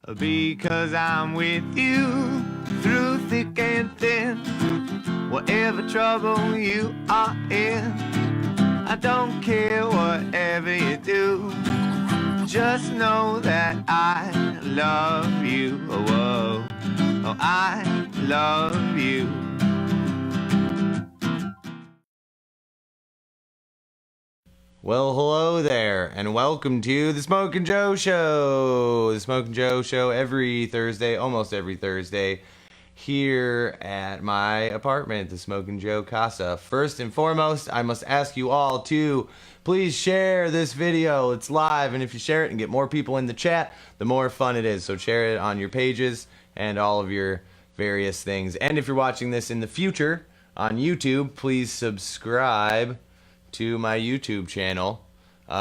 Because I'm with you through thick and thin, whatever trouble you are in. I don't care whatever you do, just know that I love you. Oh, whoa. Oh, I love you. Well, hello there, and welcome to the Smokin' Joe Show. The Smokin' Joe Show every Thursday, almost every Thursday, here at my apartment, the Smokin' Joe Casa. First and foremost, I must ask you all to please share this video. It's live, and if you share it and get more people in the chat, the more fun it is. So share it on your pages and all of your various things. And if you're watching this in the future on YouTube, please subscribe to my YouTube channel,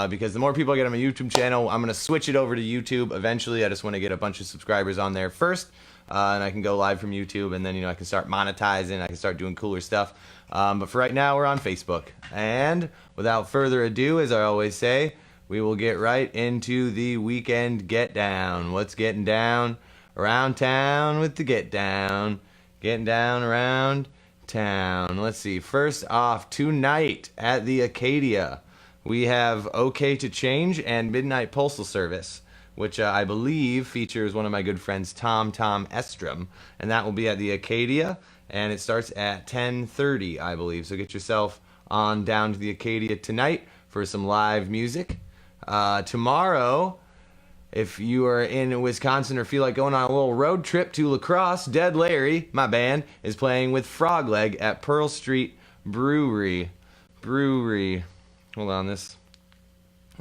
because the more people I get on my YouTube channel, I'm going to switch it over to YouTube eventually. I just want to get a bunch of subscribers on there first, and I can go live from YouTube, and then I can start monetizing, I can start doing cooler stuff. But for right now, we're on Facebook. And without further ado, as I always say, we will get right into the weekend get down. What's getting down around town with the get down? Getting down around town. Let's see. First off, tonight at the Acadia, we have OK to Change and Midnight Postal Service, which I believe features one of my good friends, Tom Estrom, and that will be at the Acadia, and it starts at 10:30, I believe. So get yourself on down to the Acadia tonight for some live music. Tomorrow, if you are in Wisconsin or feel like going on a little road trip to La Crosse, Dead Larry, my band, is playing with Frogleg at Pearl Street Brewery. Hold on, this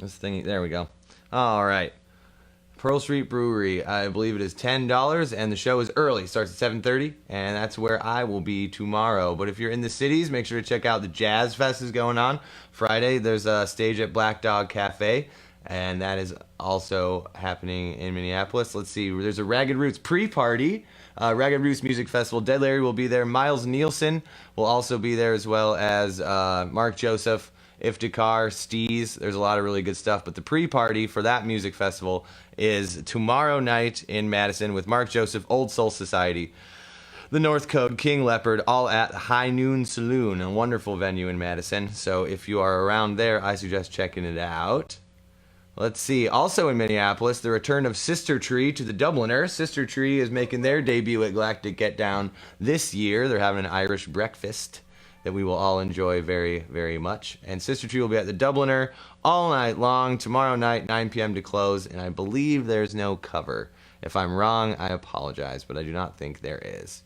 thing. There we go. All right. Pearl Street Brewery. I believe it is $10, and the show is early. Starts at 7:30, and that's where I will be tomorrow. But if you're in the cities, make sure to check out the Jazz Fest is going on. Friday, there's a stage at Black Dog Cafe, and that is also happening in Minneapolis. Let's see, there's a Ragged Roots pre-party, Ragged Roots Music Festival. Dead Larry will be there. Miles Nielsen will also be there, as well as Mark Joseph, Iftikhar, Steez. There's a lot of really good stuff, but the pre-party for that music festival is tomorrow night in Madison with Mark Joseph, Old Soul Society, the North Code, King Leopard, all at High Noon Saloon, a wonderful venue in Madison. So if you are around there, I suggest checking it out. Let's see. Also in Minneapolis, the return of Sister Tree to the Dubliner. Sister Tree is making their debut at Galactic Get Down this year. They're having an Irish breakfast that we will all enjoy very, very much. And Sister Tree will be at the Dubliner all night long. Tomorrow night, 9 p.m. to close. And I believe there's no cover. If I'm wrong, I apologize, but I do not think there is.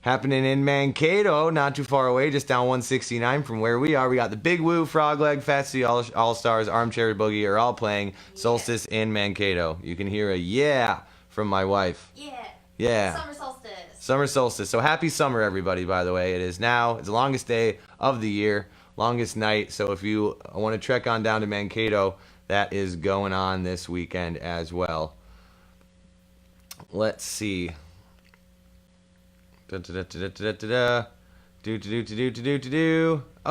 Happening in Mankato, not too far away, just down 169 from where we are. We got the Big Woo, Frogleg, Fat City All-Stars, Armchair Boogie are all playing Solstice in Mankato. You can hear a yeah from my wife. Yeah. Yeah. Summer solstice. Summer solstice. So happy summer, everybody, by the way. It is now. It's the longest day of the year, longest night. So if you want to trek on down to Mankato, that is going on this weekend as well. Let's see. Oh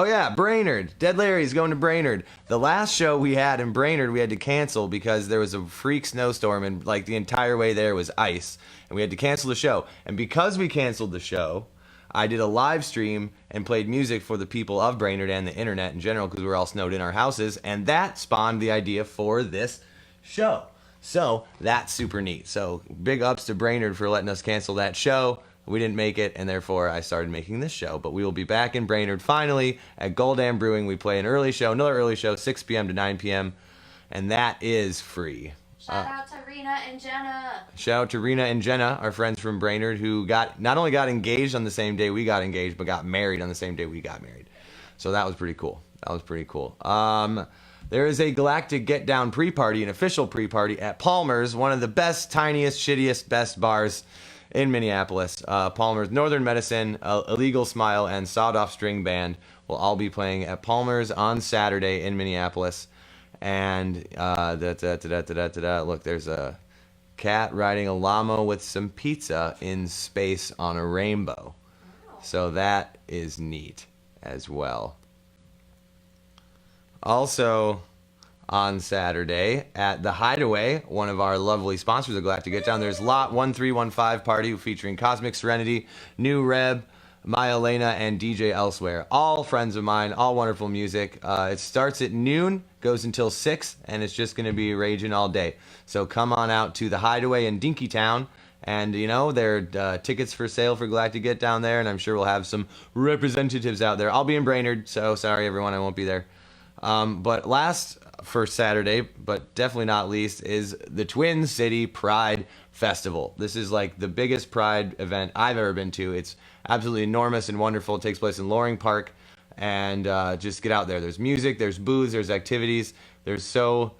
yeah, Brainerd. Dead Larry's going to Brainerd. The last show we had in Brainerd, we had to cancel because there was a freak snowstorm, and like the entire way there was ice, and we had to cancel the show. And because we canceled the show, I did a live stream and played music for the people of Brainerd and the internet in general, because we were all snowed in our houses, and that spawned the idea for this show. So that's super neat. So big ups to Brainerd for letting us cancel that show. We didn't make it, and therefore I started making this show. But we will be back in Brainerd finally at Goldam Brewing. We play an early show, another early show, 6 p.m. to 9 p.m., and that is free. Shout out to Rena and Jenna. Shout out to Rena and Jenna, our friends from Brainerd, who not only got engaged on the same day we got engaged, but got married on the same day we got married. So that was pretty cool. There is a Galactic Get Down pre-party, an official pre-party at Palmer's, one of the best, tiniest, shittiest, best bars in Minneapolis. Palmer's, Northern Medicine, Illegal Smile, and Sawed Off String Band will all be playing at Palmer's on Saturday in Minneapolis. And look, there's a cat riding a llama with some pizza in space on a rainbow. So that is neat as well. Also, on Saturday at the Hideaway, one of our lovely sponsors of Galactic Get Down. There's Lot 1315 Party featuring Cosmic Serenity, New Reb, Maya Elena, and DJ Elsewhere. All friends of mine, all wonderful music. It starts at noon, goes until 6, and it's just going to be raging all day. So come on out to the Hideaway in Dinkytown. And, you know, there are tickets for sale for Galactic Get Down there, and I'm sure we'll have some representatives out there. I'll be in Brainerd, so sorry, everyone, I won't be there. But last for Saturday, but definitely not least, is the Twin City Pride Festival. This is like the biggest Pride event I've ever been to. It's absolutely enormous and wonderful. It takes place in Loring Park, and just get out there. There's music, there's booths, there's activities. There's so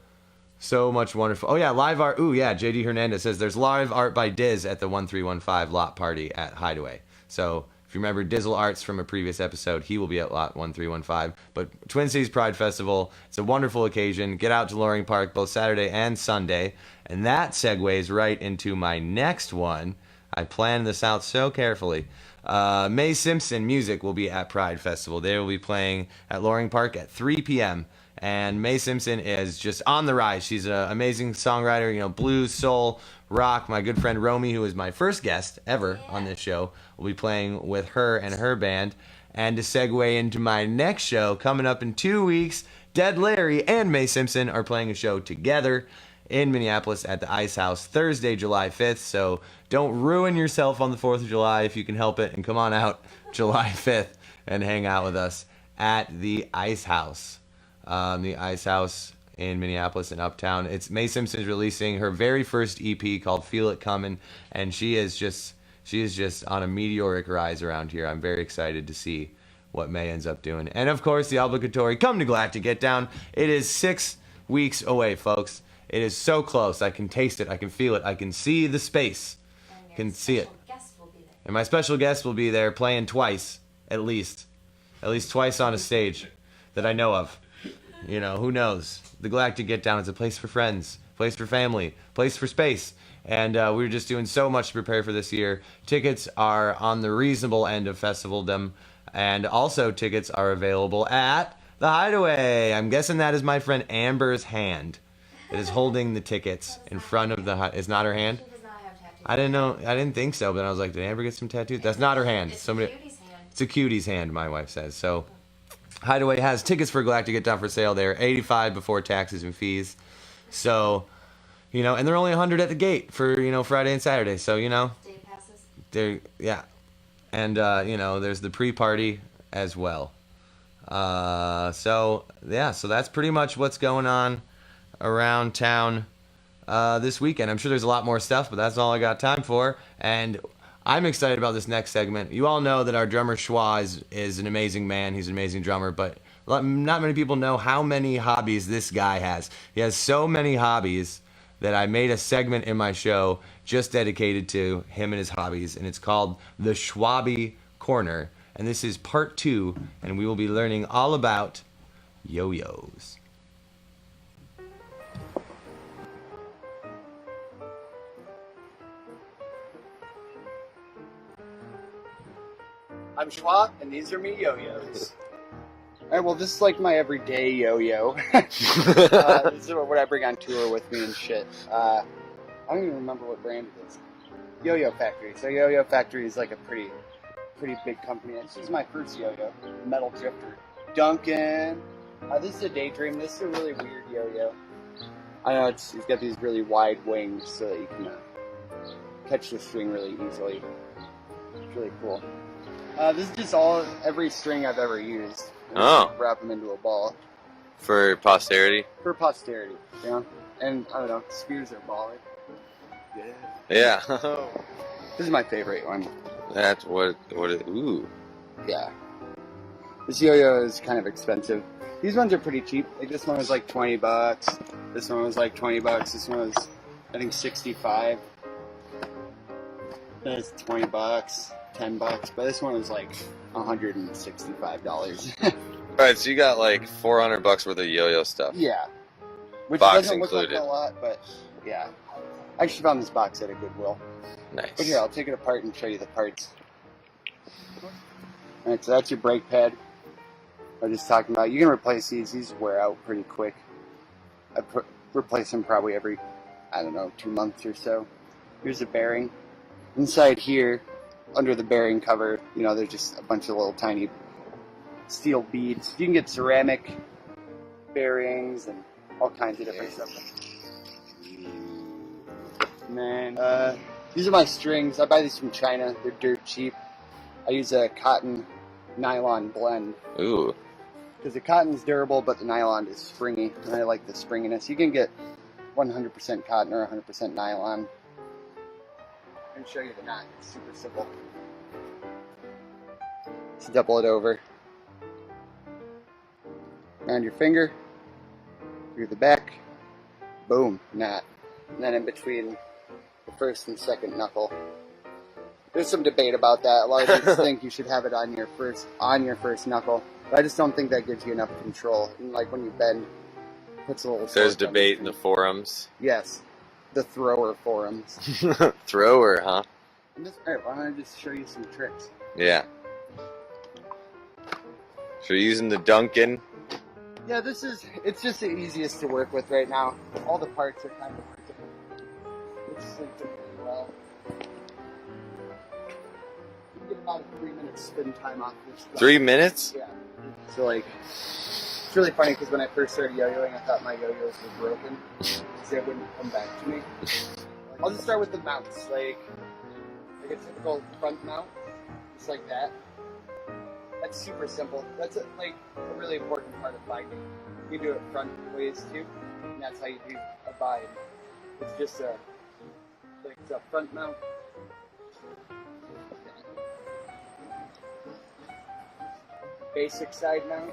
much wonderful. Oh yeah, live art. Ooh yeah, JD Hernandez says there's live art by Diz at the 1315 lot party at Hideaway. So if you remember Dizzle Arts from a previous episode, he will be at lot 1315. But Twin Cities Pride Festival, it's a wonderful occasion. Get out to Loring Park both Saturday and Sunday. And that segues right into my next one. I planned this out so carefully. Mae Simpson Music will be at Pride Festival. They will be playing at Loring Park at 3 p.m. And Mae Simpson is just on the rise. She's an amazing songwriter, you know, blues, soul, rock. My good friend Romy, who is my first guest ever on this show, will be playing with her and her band. And to segue into my next show, coming up in 2 weeks, Dead Larry and Mae Simpson are playing a show together in Minneapolis at the Ice House Thursday, July 5th. So don't ruin yourself on the 4th of July if you can help it, and come on out July 5th and hang out with us at the Ice House. The Ice House in Minneapolis and Uptown. It's Mae Simpson's releasing her very first EP called Feel It Comin', and she is just on a meteoric rise around here. I'm very excited to see what Mae ends up doing. And of course, the obligatory come to Galactic Get Down. It is 6 weeks away, folks. It is so close. I can taste it. I can feel it. I can see the space. I can see it. And my special guest will be there playing twice, at least twice on a stage that I know of. You know, who knows? The Galactic Get Down is a place for friends, place for family, place for space. And we're just doing so much to prepare for this year. Tickets are on the reasonable end of festivaldom. And also tickets are available at the Hideaway. I'm guessing that is my friend Amber's hand that is holding the tickets in front of the... It's not her hand? She does not have tattoos. I didn't know. I didn't think so. But I was like, did Amber get some tattoos? That's not her hand. It's Somebody. a cutie's hand. It's a cutie's hand, my wife says. So Hideaway has tickets for Galactic Get Down for sale there. $85 before taxes and fees. So, you know, and they're only $100 at the gate for, you know, Friday and Saturday. So, you know, Day passes. they're, yeah. And, you know, there's the pre-party as well. So that's pretty much what's going on around town this weekend. I'm sure there's a lot more stuff, but that's all I got time for. And I'm excited about this next segment. You all know that our drummer Schwa is an amazing man. He's an amazing drummer, but not many people know how many hobbies this guy has. He has so many hobbies that I made a segment in my show just dedicated to him and his hobbies, and it's called The Schwabi Corner. And this is part 2, and we will be learning all about yo-yos. I'm Schwa, and these are me yo-yos. Alright, well, this is like my everyday yo-yo. This is what I bring on tour with me and shit. I don't even remember what brand it is. Yo-Yo Factory. So Yo-Yo Factory is like a pretty big company. This is my first yo-yo, Metal Drifter. Duncan. This is a Daydream. This is a really weird yo-yo. I know it's got these really wide wings so that you can catch the string really easily. It's really cool. This is just every string I've ever used. Oh. Wrap them into a ball. For posterity? For posterity, you know? And, I don't know, spears are baller. Yeah. This is my favorite one. That's what it, ooh. Yeah. This yo-yo is kind of expensive. These ones are pretty cheap. Like, this one was like $20. This one was like $20. This one was, I think, $65. That's $20, $10, but this one was like $165. Alright, so you got like $400 worth of yo-yo stuff. Yeah. Which Box doesn't look included. like a lot, but yeah. I actually found this box at a Goodwill. Nice. But here, I'll take it apart and show you the parts. Alright, so that's your brake pad. I was just talking about. You can replace these. These wear out pretty quick. replace them probably every, I don't know, 2 months or so. Here's a bearing. Inside here, under the bearing cover, you know, there's just a bunch of little tiny steel beads. You can get ceramic bearings and all kinds of different stuff. Man, these are my strings. I buy these from China. They're dirt cheap. I use a cotton nylon blend. Ooh. Because the cotton's durable, but the nylon is springy, and I like the springiness. You can get 100% cotton or 100% nylon. I'm going to show you the knot. It's super simple. Just double it over. Around your finger, through the back, boom, knot. And then in between the first and second knuckle. There's some debate about that. A lot of people think you should have it on your first knuckle. But I just don't think that gives you enough control. And like when you bend, it puts a little. There's debate in the forums. Yes, the thrower forums. Thrower, huh? Alright, why don't I just show you some tricks? Yeah. So you're using the Duncan. Yeah, it's just the easiest to work with right now. All the parts are kind of it's sleeping really well. You get about a 3-minute spin time off this stuff. 3 minutes? Yeah. So like, it's really funny because when I first started yo-yoing, I thought my yo-yos were broken because they wouldn't come back to me. I'll just start with the mounts, like a typical front mount, just like that. That's super simple. That's a really important part of binding. You do it front ways too, and that's how you do a bind. It's just it's a front mount. Basic side mount.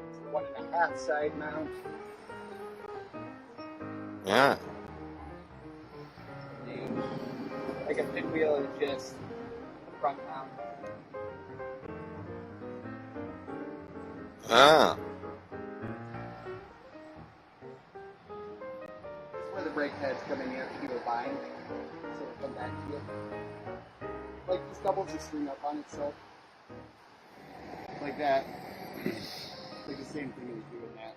It's 1.5 side mount. Yeah. Like a pinwheel is just a front mount. Ah. This is where the brake pads come in. You have to do a bind, so it'll come back to you. Like this doubles the string up on itself. Like that. Like the same thing as doing that.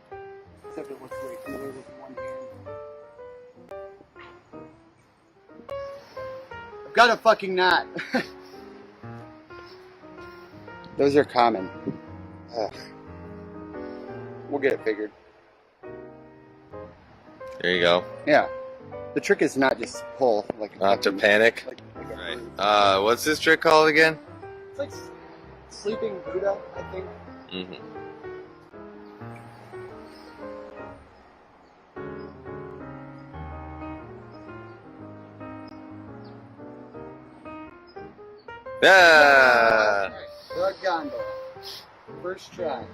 Except it looks way cooler with one hand. I've got a fucking knot. Those are common. Ugh. We'll get it figured. There you go. Yeah. The trick is not just pull like a Not to fucking- panic. like a Right. brute. What's this trick called again? It's like sleeping Buddha, I think. Mm-hmm. Ah! Alright, drug gondola. First try.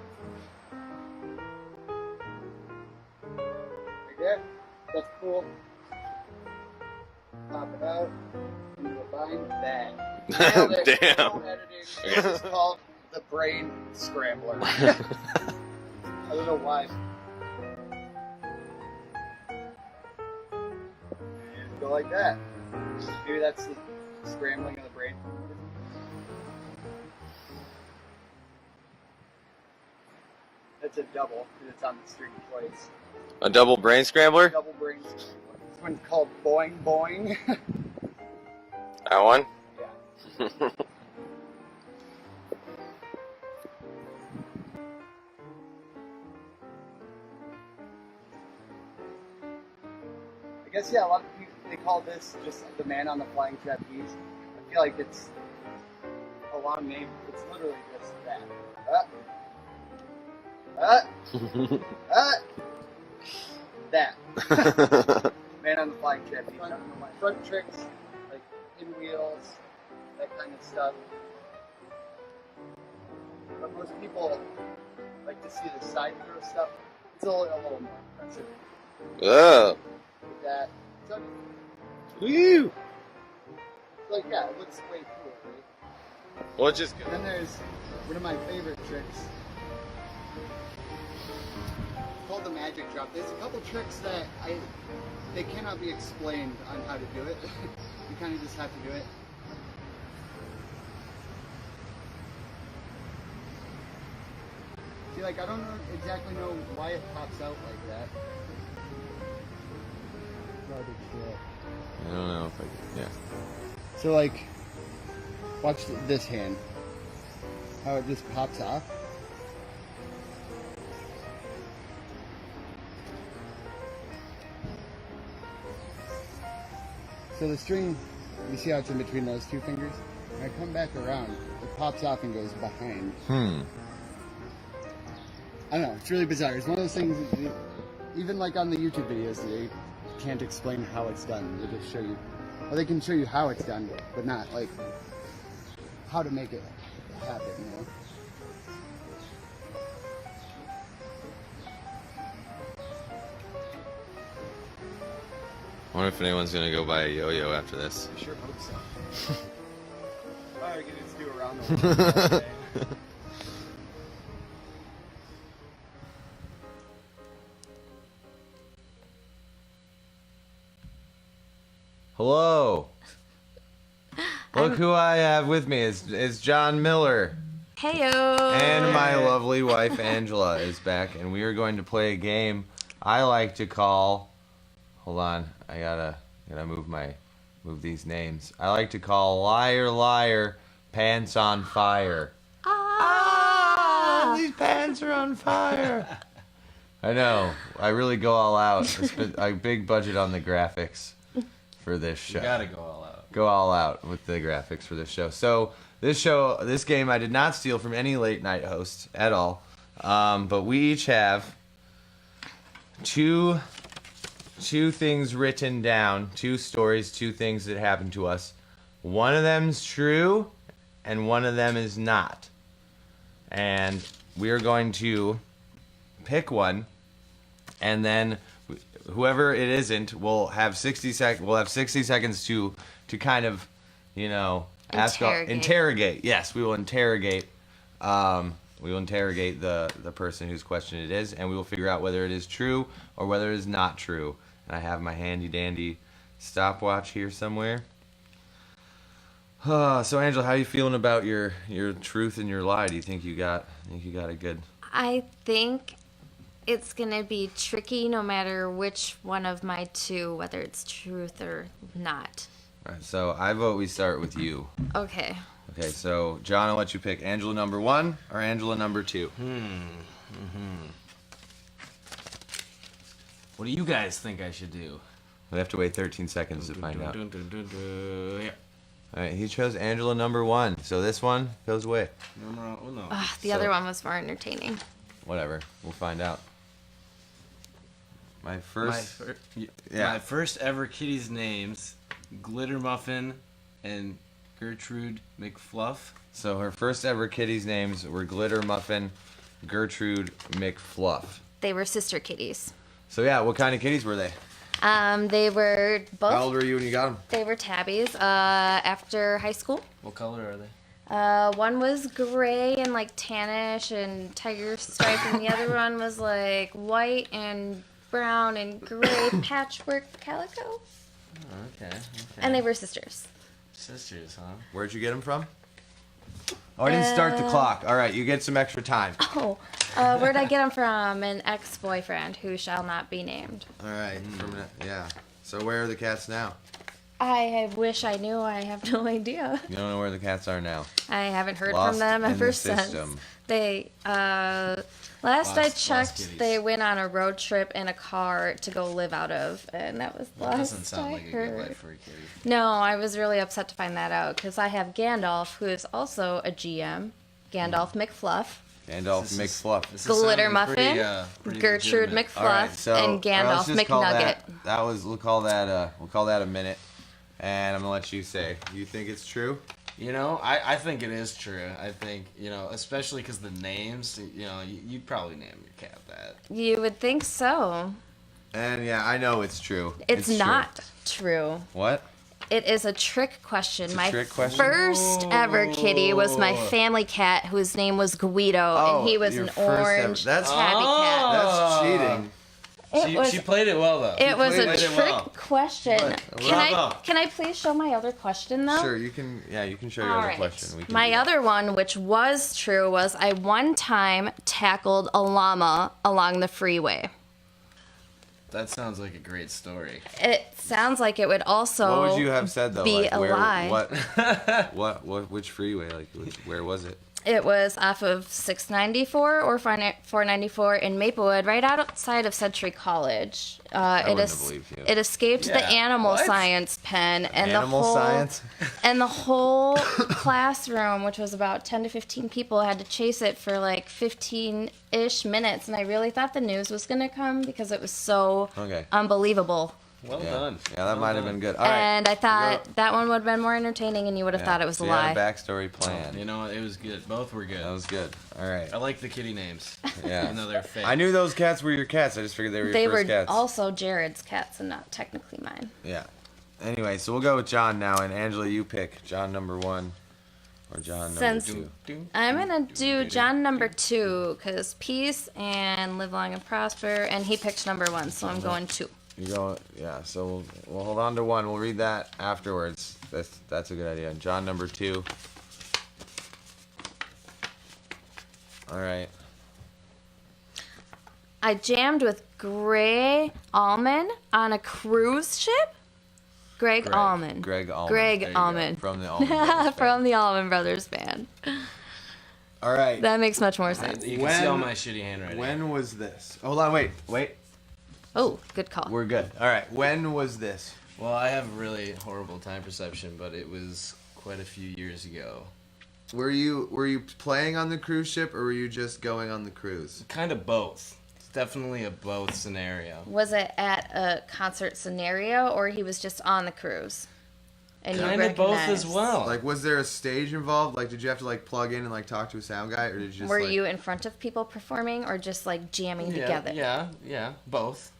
Right there. That's cool. Pop it out. Into a bind. Bang. Nailed it. Damn. No editing. This is called the brain scrambler. I don't know why. And go like that. Maybe that's the scrambling of the brain. That's a double, because it's on the string twice. A double brain scrambler? Double brain scrambler. This one's called Boing Boing. That one? Yeah. I guess, yeah, a lot of people, they call this just the man on the flying trapeze. I feel like it's a long name. It's literally just that. That. Man on the flying trapeze. I don't know my front tricks, like pinwheels, that kind of stuff. But most people like to see the side throw stuff. It's a little more impressive. Oh. Like that. So, Woo! like, yeah, it looks way cooler, right? Well, just And then there's one of my favorite tricks. It's called the magic drop. There's a couple tricks that they cannot be explained on how to do it. You kind of just have to do it. See, like, I don't exactly know why it pops out like that. I don't know if I can. Yeah. So, like, watch this hand. How it just pops off. So the string, you see how it's in between those two fingers? When I come back around, it pops off and goes behind. I don't know, it's really bizarre. It's one of those things, even like on the YouTube videos, they can't explain how it's done. They just show you, well, they can show you how it's done, but not like how to make it happen, you know? I wonder if anyone's gonna go buy a yo-yo after this. I sure hope so. Alright, get to do around the world all day. Hello. Look who I have with me. It's John Miller. Heyo. And my lovely wife Angela is back, and we are going to play a game I like to call. Hold on, I gotta move these names. I like to call Liar Liar Pants on Fire. These pants are on fire. I know. I really go all out. It's been a big budget on the graphics for this show. You gotta go all out. Go all out with the graphics for this show. So this game, I did not steal from any late night host at all. But we each have two things written down, two stories, two things that happened to us. One of them's true, and one of them is not. And we are going to pick one, and then whoever it isn't will have 60 seconds to kind of, interrogate. Yes, we will interrogate. We will interrogate the person whose question it is, and we will figure out whether it is true or whether it is not true. And I have my handy dandy stopwatch here somewhere. So Angela, how are you feeling about your truth and your lie? Do you think you got a good? I think it's gonna be tricky no matter which one of my two, whether it's truth or not. All right, so I vote we start with you. Okay. Okay, so John, I'll let you pick Angela number 1 or Angela number 2. What do you guys think I should do? We have to wait 13 seconds to find out. Yeah. All right, he chose Angela number 1, so this one goes away. No. The other one was more entertaining. Whatever, we'll find out. My first My first ever kitty's names, Glitter Muffin and Gertrude McFluff. So her first ever kitties' names were Glitter Muffin, Gertrude McFluff. They were sister kitties. So yeah, what kind of kitties were they? They were both. How old were you when you got them? They were tabbies. After high school. What color are they? One was gray and like tannish and tiger stripe, and the other one was like white and brown and gray patchwork calico. Oh, okay. And they were sisters. Sisters, huh? Where'd you get them from? Oh, I didn't start the clock. All right, you get some extra time. Oh, where'd I get them from? An ex-boyfriend who shall not be named. All right, yeah. So where are the cats now? I wish I knew. I have no idea. You don't know where the cats are now. I haven't heard Lost from them in ever the since. system. They, last I Lost checked, kitties. they went on a road trip in a car to go live out of, and that was the That doesn't last sound I like a heard. good life for a kitty. No, I was really upset to find that out because I have Gandalf, who is also a GM. Gandalf McFluff, Gandalf McFluff. This is Glitter sounding Muffin, pretty Gertrude legitimate. McFluff, All right, so and Gandalf let's just call McNugget. we'll call that a minute, and I'm gonna let you say. You think it's true? You know, I think it is true. I think, especially because the names, you'd probably name your cat that. You would think so. And yeah, I know it's true. It's true. not true. What? It is a trick question. It's a My trick question? first ever kitty was my family cat, whose name was Guido, Oh, and he was your an first ever- orange that's- tabby cat. That's cheating. She played it well though. It was a played it trick well. question. Bravo. Can I please show my other question though? Sure, you can. Yeah, you can show your All other right. question. We can My do that. other one, which was true, was I one time tackled a llama along the freeway. That sounds like a great story. It sounds like it would also What would you have said though? be like, a where, lie. What? Which freeway? Like, where was it? It was off of 694 or 494 in Maplewood, right outside of Century College. wouldn't have believed you. It escaped the Yeah, animal what? science pen and Animal the whole science. and the whole classroom, which was about 10 to 15 people, had to chase it for like 15-ish minutes, and I really thought the news was going to come because it was so Okay. unbelievable. Well Yeah. done. Yeah, that Well might have done. been good. All right. And I thought Go. that one would have been more entertaining, and you would have Yeah. thought it was So a you had lie. a backstory plan. You know what? It was good. Both were good. That was good. All right. I like the kitty names. Yeah. Even though they're fake. I knew those cats were your cats. I just figured they were your They first were cats. also Jared's cats and not technically mine. Yeah. Anyway, so we'll go with John now, and Angela, you pick John number 1 or John number Since- 2. I'm gonna do John number 2 because peace and live long and prosper, and he picked number 1, so I'm going 2. You go, yeah. So we'll hold on to 1. We'll read that afterwards. That's a good idea. John number 2. All right. I jammed with Greg Allman on a cruise ship. Greg Allman. Greg Allman. Greg There you go. Allman. From the Allman Brothers From the Allman Brothers Band. All right. That makes much more sense. You can see all my shitty handwriting. When was this? Hold on. Wait. Oh, good call. We're good. All right. When was this? Well, I have really horrible time perception, but it was quite a few years ago. Were you playing on the cruise ship, or were you just going on the cruise? Kind of both. It's definitely a both scenario. Was it at a concert scenario, or he was just on the cruise? And you Kind of both as recognized- well. Like, was there a stage involved? Like, did you have to like plug in and like talk to a sound guy, or did you just? Were like, you in front of people performing, or just like jamming together? Yeah, both.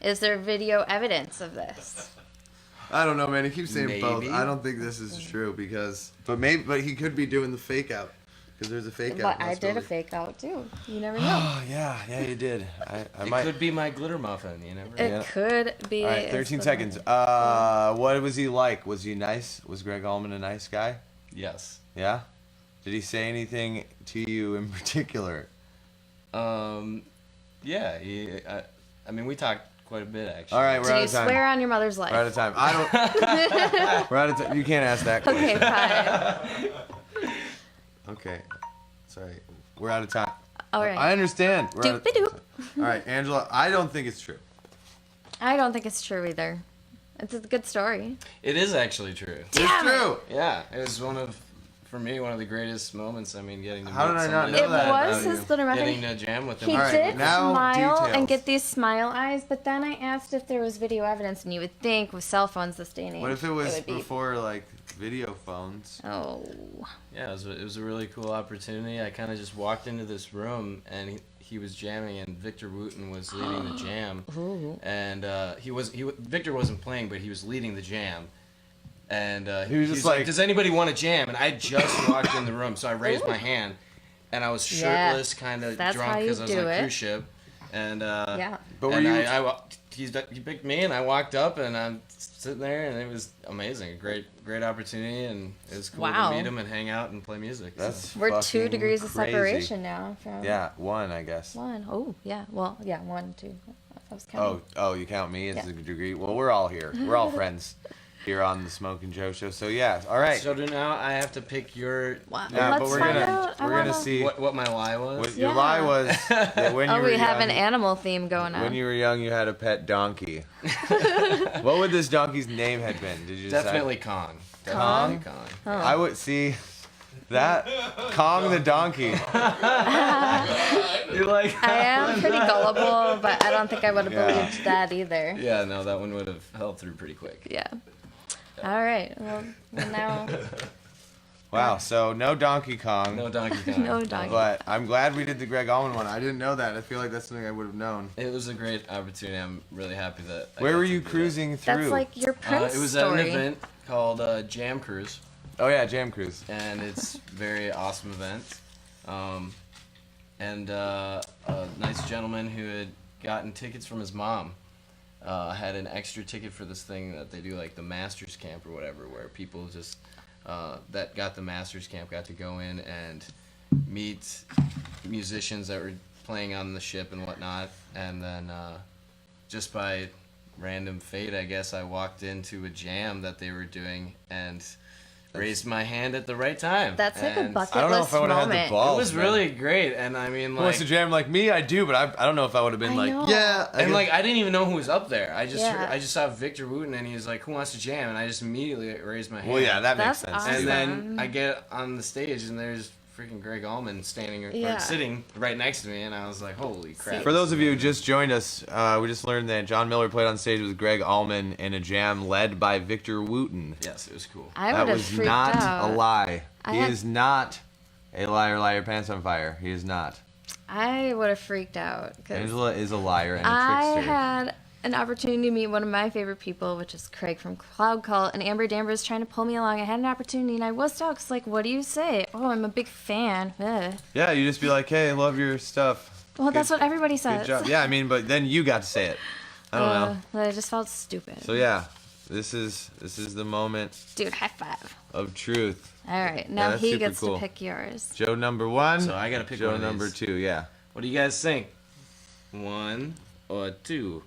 Is there video evidence of this? I don't know, man. He keeps saying both. Maybe. I don't think this is true because, but he could be doing the fake out because there's a fake out. But I did a fake out too. You never know. Oh yeah, you did. I It might. could be my glitter muffin, you never know. It Yeah. could be. All right, it's 13 the- seconds. What was he like? Was he nice? Was Greg Allman a nice guy? Yes. Yeah. Did he say anything to you in particular? Yeah, I mean, we talked quite a bit, actually. All right, we're Did out you of time. swear on your mother's life? We're out of time. I don't. We're out of time. You can't ask that question. Okay, fine. Okay. Sorry. We're out of time. All right. I understand. We're out of Doop-a-doop. All right, Angela. I don't think it's true. I don't think it's true either. It's a good story. It is actually true. It's true. Yeah, it was for me, one of the greatest moments. I mean, getting to How meet did I not somebody know It that was about his you? glitter Getting muffin. to jam with him. He All right, did now smile details. and get these smile eyes, but then I asked if there was video evidence, and you would think with cell phones this day and age, What if it was would be. before like video phones? Oh. Yeah, it was a really cool opportunity. I kind of just walked into this room, and he was jamming, and Victor Wooten was leading the jam. Ooh. And Victor wasn't playing, but he was leading the jam. And He was just he's like- "Does anybody want to jam?" And I just walked in the room, so I raised my hand, and I was shirtless, kind of That's how drunk you because I was do on a it. cruise ship. And Yeah. But were and you? he picked me, and I walked up, and I'm sitting there, and it was amazing, great opportunity, and it was cool Wow. to meet him and hang out and play music. so. That's We're 2 fucking degrees of crazy. separation now from Yeah, 1, I guess. 1. Oh, yeah. Well, yeah, 1, 2. I was counting. Oh, you count me as Yeah. a degree. Well, we're all here. We're all friends here on the Smokin' Joe show. So yeah, all right. So now I have to pick your Wow. Yeah, Let's but we're find gonna out. I we're gonna wanna- see what my lie was. what your Yeah. lie was. That when you Oh, were we have young, an animal theme going on. when you were young, you had a pet donkey. What would this donkey's name had been? Did you decide? Definitely Kong. Kong? Definitely Kong. Oh. I would see that Kong the donkey. You're like. I am pretty gullible, but I don't think I would have Yeah. believed that either. Yeah, no, that one would have held through pretty quick. Yeah. All right. Well now, Wow. So no Donkey Kong. No Donkey Kong. no dog. But I'm glad we did the Greg Allman one. I didn't know that. I feel like that's something I would have known. It was a great opportunity. I'm really happy that. I Where got were to you do that. cruising through? That's like your Prince It was at an story. event called Jam Cruise, Oh yeah, Jam Cruise. and it's a very awesome event. And a nice gentleman who had gotten tickets from his mom. Had an extra ticket for this thing that they do, like the Masters Camp or whatever, where people just that got the Masters Camp got to go in and meet musicians that were playing on the ship and whatnot. And then just by random fate, I guess, I walked into a jam that they were doing and raised my hand at the right time. That's like a And bucket I don't know list if I would have had moment. the balls. It was man. really great, and I mean, Who like, wants to jam like me? I do, but I don't know if I would have been I like, know. yeah. and like I didn't even know who was up there. I just Yeah. I just saw Victor Wooten, and he was like, "Who wants to jam?" And I just immediately raised my hand. Well, yeah, that makes That's sense. awesome. too. And then I get on the stage, and there's freaking Greg Allman standing Yeah. or sitting right next to me, and I was like, "Holy crap!" For those of you who just joined us, we just learned that John Miller played on stage with Greg Allman in a jam led by Victor Wooten. Yes, it was cool. I That would have was freaked not out. a lie. I He had- is not a liar, liar, pants on fire. He is not. I would have freaked out. 'Cause Angela is a liar and a I trickster. had an opportunity to meet one of my favorite people, which is Craig from Cloud Cult, and Amber Danvers was trying to pull me along. I had an opportunity, and I was out. 'Cause like, what do you say? Oh, I'm a big fan. Ugh. Yeah, you just be like, hey, I love your stuff. Well, that's what everybody Good says. job. Yeah, I mean, but then you got to say it. I don't know. But I just felt stupid. So yeah, this is the moment Dude, high five. of truth. All right, now that's he super gets cool. to pick yours. Joe number 1. So I gotta pick Joe one of number these. 2. Yeah. What do you guys think? 1 or 2?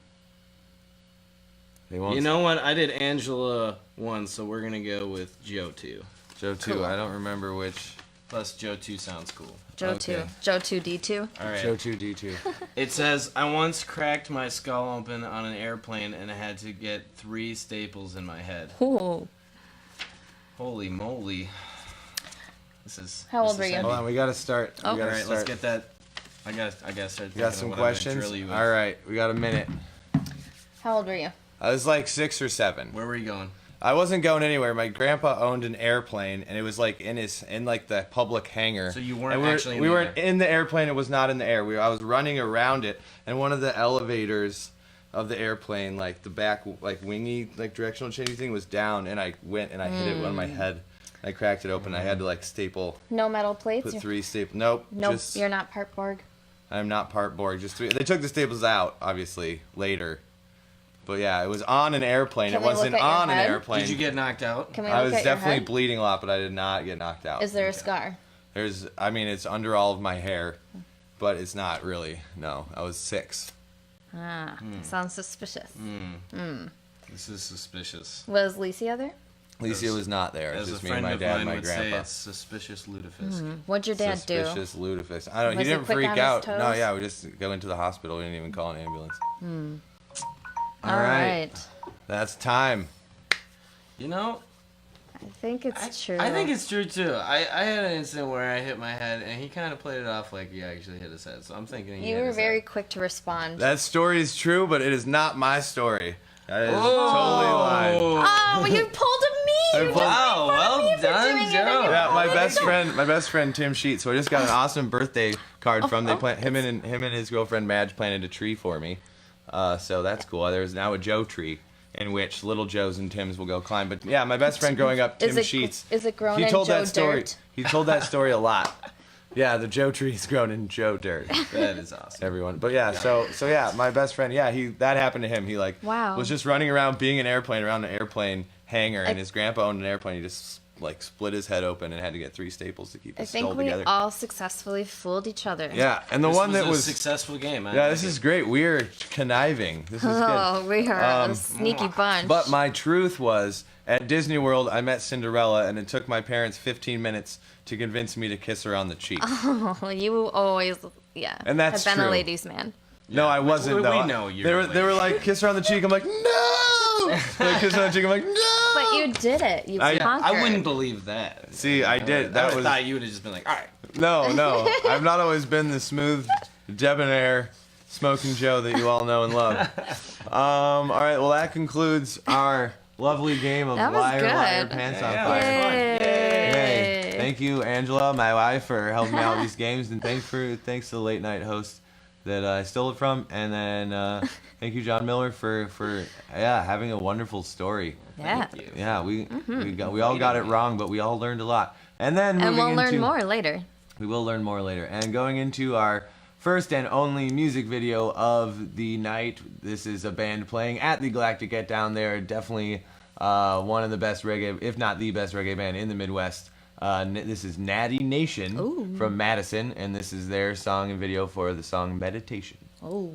They won't. You know what? I did Angela 1, so we're gonna go with Joe 2. Joe 2. Cool. I don't remember which. Plus, Joe 2 sounds cool. Joe Okay. 2. Joe 2D2. All right. Joe 2 D2. It says, I once cracked my skull open on an airplane and I had to get 3 staples in my head. Ooh. Holy moly. This is. How this old is were you? heavy. Hold on, we gotta start. Oh. We All gotta right, start. let's get that. I gotta start. You got some questions? All right, we got a minute. How old were you? I was like 6 or 7. Where were you going? I wasn't going anywhere. My grandpa owned an airplane, and it was like in like the public hangar. So you weren't And we were- actually in we the weren't air. in the airplane. It was not in the air. I was running around it, and one of the elevators of the airplane, like the back, like wingy, like directional changing thing, was down, and I went and I hit it on my head. I cracked it open. I had to like staple, No metal plates? put You're- 3 staples. Nope. Nope, Just, you're not part Borg. I'm not part Borg. Just 3. They took the staples out, obviously, later. But yeah, it was on an airplane. Can It we look wasn't at your on an head? airplane. Did you get knocked out? Can we I look was at your definitely head? bleeding a lot, but I did not get knocked out. Is there a scar? I mean, it's under all of my hair, but it's not really. No, I was 6. Ah, sounds suspicious. This is suspicious. Was Licia there? Alicia was not there. It was As a just me and friend my of dad mine and my would say, grandpa. it's suspicious lutefisk. What'd your dad do? Suspicious ludicrous. I don't. Was He he didn't quick freak on his out. No, toes? yeah, we just go into the hospital. We didn't even call an ambulance. All right. That's time. You know, I think it's true. I think it's true too. I had an incident where I hit my head, and he kind of played it off like he actually hit his head. So I'm thinking he You hit were his very head. quick to respond. That story is true, but it is not my story. That is totally Oh. lying. Oh, you pulled a me! I You pulled- Wow, well me for done, doing it Joe. anyway. Yeah, my Oh, best friend Tim Sheets. So I just got an awesome birthday card from him and his girlfriend Madge planted a tree for me. So that's cool. There's now a Joe tree in which little Joes and Tims will go climb. But yeah, my best friend growing up, Tim Sheets. Is it grown He in told Joe that story. dirt? He told that story a lot. Yeah, the Joe tree's grown in Joe dirt. That is awesome. Everyone, but yeah, so yeah, my best friend, yeah, that happened to him. He like Wow. was just running around being an airplane around an airplane hangar, and I- his grandpa owned an airplane. He just like split his head open and had to get 3 staples to keep I his think skull we together. all successfully fooled each other. Yeah, and the This one was that a was successful game. yeah, this is great. We're conniving. This is good. Oh, we are a sneaky bunch. But my truth was, at Disney World, I met Cinderella, and it took my parents 15 minutes to convince me to kiss her on the cheek. Oh, you always, yeah. And that's have been true. a ladies' man. No, I wasn't, we though. know you're They were like, kiss her on the cheek. I'm like, no! They kiss her on the cheek. I'm like, no! But you did it. You I- conquered. I wouldn't believe that. See, I did. I That would've was thought you would have just been like, all right. no. I've not always been the smooth, debonair, smoking Joe that you all know and love. All right. Well, that concludes our lovely game of That was liar, liar, good. pants on Yeah, fire. that was fun. Yay. Thank you, Angela, my wife, for helping me out with these games, and thanks to the late night host that I stole it from, and then thank you, John Miller, for having a wonderful story. Yeah. Thank you. Yeah, we all got it wrong, but we all learned a lot. And then And moving we'll learn into- more later. We will learn more later. And going into our first and only music video of the night. This is a band playing at the Galactic Get Down. They're definitely one of the best reggae, if not the best reggae band in the Midwest. This is Natty Nation from Madison, and this is their song and video for the song Meditation. Oh.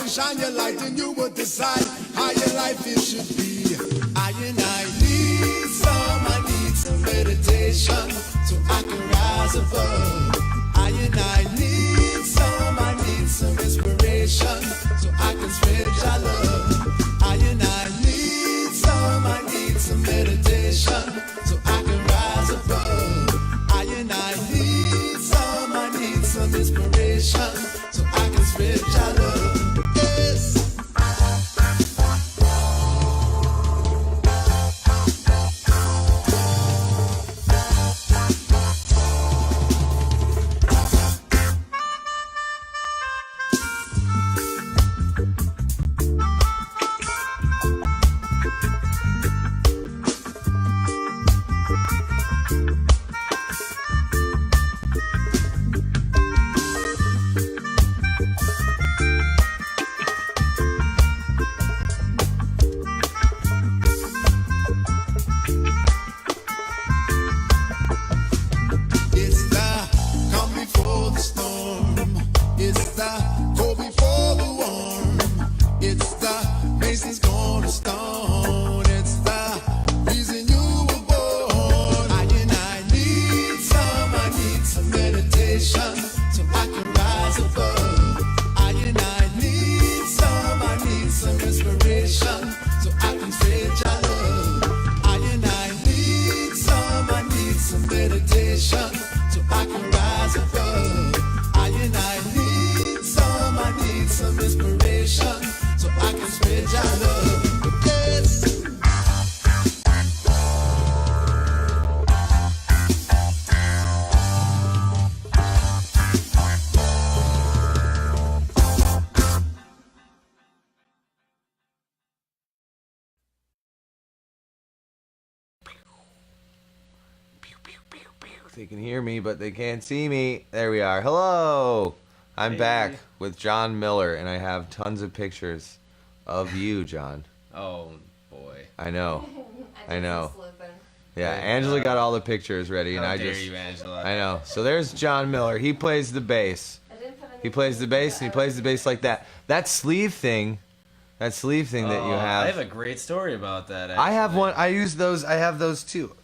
Shine your light and you will decide how your life it should be. I need some meditation so I can rise above. I need some inspiration so I can spread your love. I need some meditation so I can rise above. I need some inspiration so I can spread your love. They can hear me, but they can't see me. There we are. Hello. I'm back with John Miller, and I have tons of pictures of you, John. Oh boy. I know. I know. Sleuthing. Yeah, Angela got all the pictures ready, and How I dare just. you, Angela? I know. So there's John Miller. He plays the bass. I didn't put any He plays the bass, and he plays the bass like that. That sleeve thing that you I have have. a great story about that. I have actually. one. I use those. I have those too.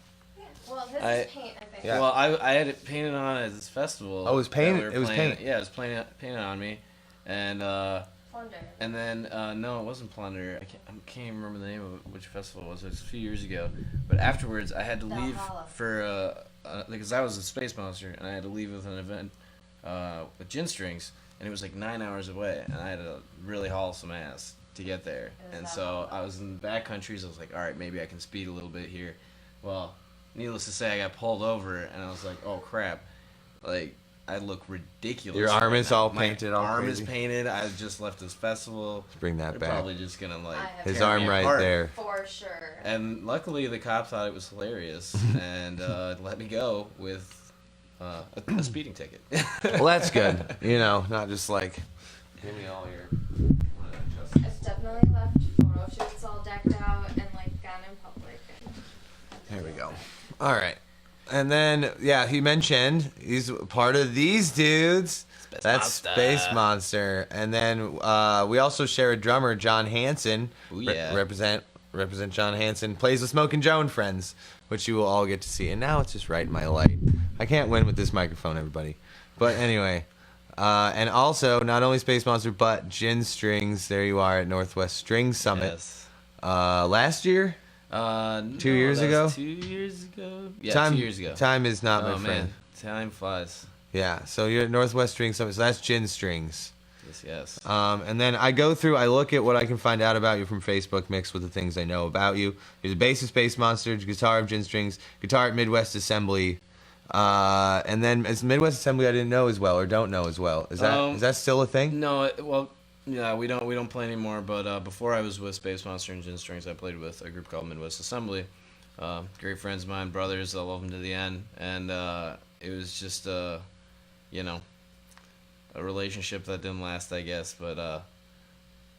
Well, his I- is paint, I think. Yeah. Well, I had it painted on at this festival. Oh, it was that painted? we were It was playing- paint. Yeah, it was painted on me, and Plunder. and then no, it wasn't Plunder. I can't even remember the name of which festival it was. It was a few years ago. But afterwards, I had to leave Valhalla. for because I was a Space Monster, and I had to leave with an event with Gin Strings, and it was like 9 hours away, and I had to really haul some ass to get there. was And that so long? I was in the back countries. I was like, all right, maybe I can speed a little bit here. Well, needless to say, I got pulled over, and I was like, oh crap, like I look ridiculous. Your arm right is now. all My painted all arm crazy. is painted. I just left this festival. Bring that They're back. probably just gonna like I have His tear arm me right apart. there. For sure. And luckily, the cop thought it was hilarious and let me go with a speeding ticket. Well, that's good. You know, not just like. Give me all your. I've definitely left photo shoots all decked out and like gone in public. There we go. All right. And then, yeah, he mentioned he's part of these dudes. Space That's Monster. Space Monster. And then we also share a drummer, John Hansen. Ooh, yeah. Represent John Hansen. Plays with Smokin' Joe and Friends, which you will all get to see. And now it's just right in my light. I can't win with this microphone, everybody. But anyway. And also, not only Space Monster, but Gin Strings. There you are at Northwest String Summit. Yes. Last year? 2 years that ago? was 2 years ago? Yeah, time, 2 years ago. Time is not my Oh, friend. man. Time flies. Yeah, so you're at Northwest String Summit, so that's Gin Strings. Yes. And then I look at what I can find out about you from Facebook mixed with the things I know about you. You're the bass of Space Monster, guitar of Gin Strings, guitar at Midwest Assembly. And then it's Midwest Assembly I didn't know as well or don't know as well. Is that still a thing? No, well, yeah, we don't play anymore. But before I was with Space Monster and Gin Strings, I played with a group called Midwest Assembly. Great friends of mine, brothers. I love them to the end, and it was just you know, a relationship that didn't last, I guess. But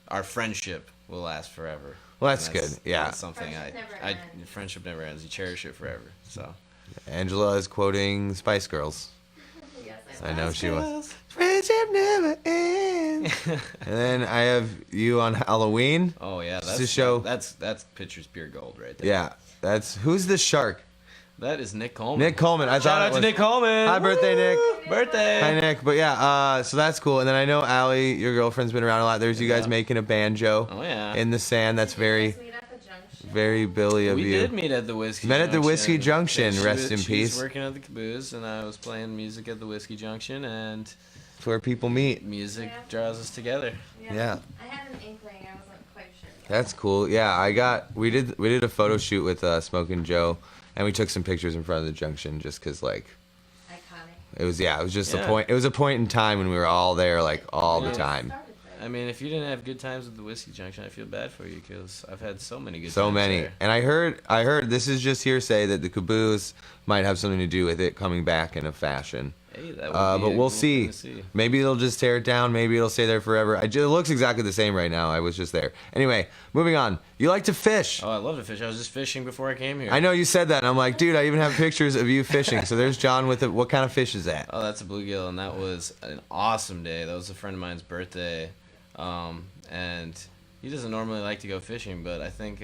our friendship will last forever. Well, that's And good. Yeah. that's something Friendship never ends. friendship never ends. You cherish it forever. So Angela is quoting Spice Girls. Yes, I know she was. Friendship never ends. And then I have you on Halloween. oh yeah, Just that's to show- that's picture's pure gold right there. Yeah, that's who's the shark? That is Nick Coleman. Nick Coleman. I Shout thought out it to was. Nick Coleman. Hi, birthday, Nick. Birthday. Hi, Nick. But yeah, so that's cool. And then I know Allie, your girlfriend's been around a lot. There's you guys Yeah. making a banjo Oh yeah. in the sand. That's very, Let's meet at the junction. very Billy of we you. did meet at the Whiskey Met Junction. at the Whiskey Junction, She rest was- in she peace. was working at the caboose, and I was playing music at the Whiskey Junction, and It's where people meet. music Yeah. draws us together. Yeah. I had an inkling. I wasn't quite sure. That's cool. Yeah, we did a photo shoot with Smokin' Joe, and we took some pictures in front of the junction just because like Iconic. it was just a Yeah. point. It was a point in time when we were all there like all the Yeah. time. Started there. I mean, if you didn't have good times at the Whiskey Junction, I feel bad for you because I've had so many good So times many. there. And I heard this is just hearsay that the caboose might have something to do with it coming back in a fashion. Hey, that would be But a we'll cool see. thing to see. Maybe they'll just tear it down. Maybe it'll stay there forever. It looks exactly the same right now. I was just there. Anyway, moving on. You like to fish. Oh, I love to fish. I was just fishing before I came here. I know you said that. And I'm like, dude, I even have pictures of you fishing. So there's John with it. What kind of fish is that? Oh, that's a bluegill, and that was an awesome day. That was a friend of mine's birthday, and he doesn't normally like to go fishing, but I think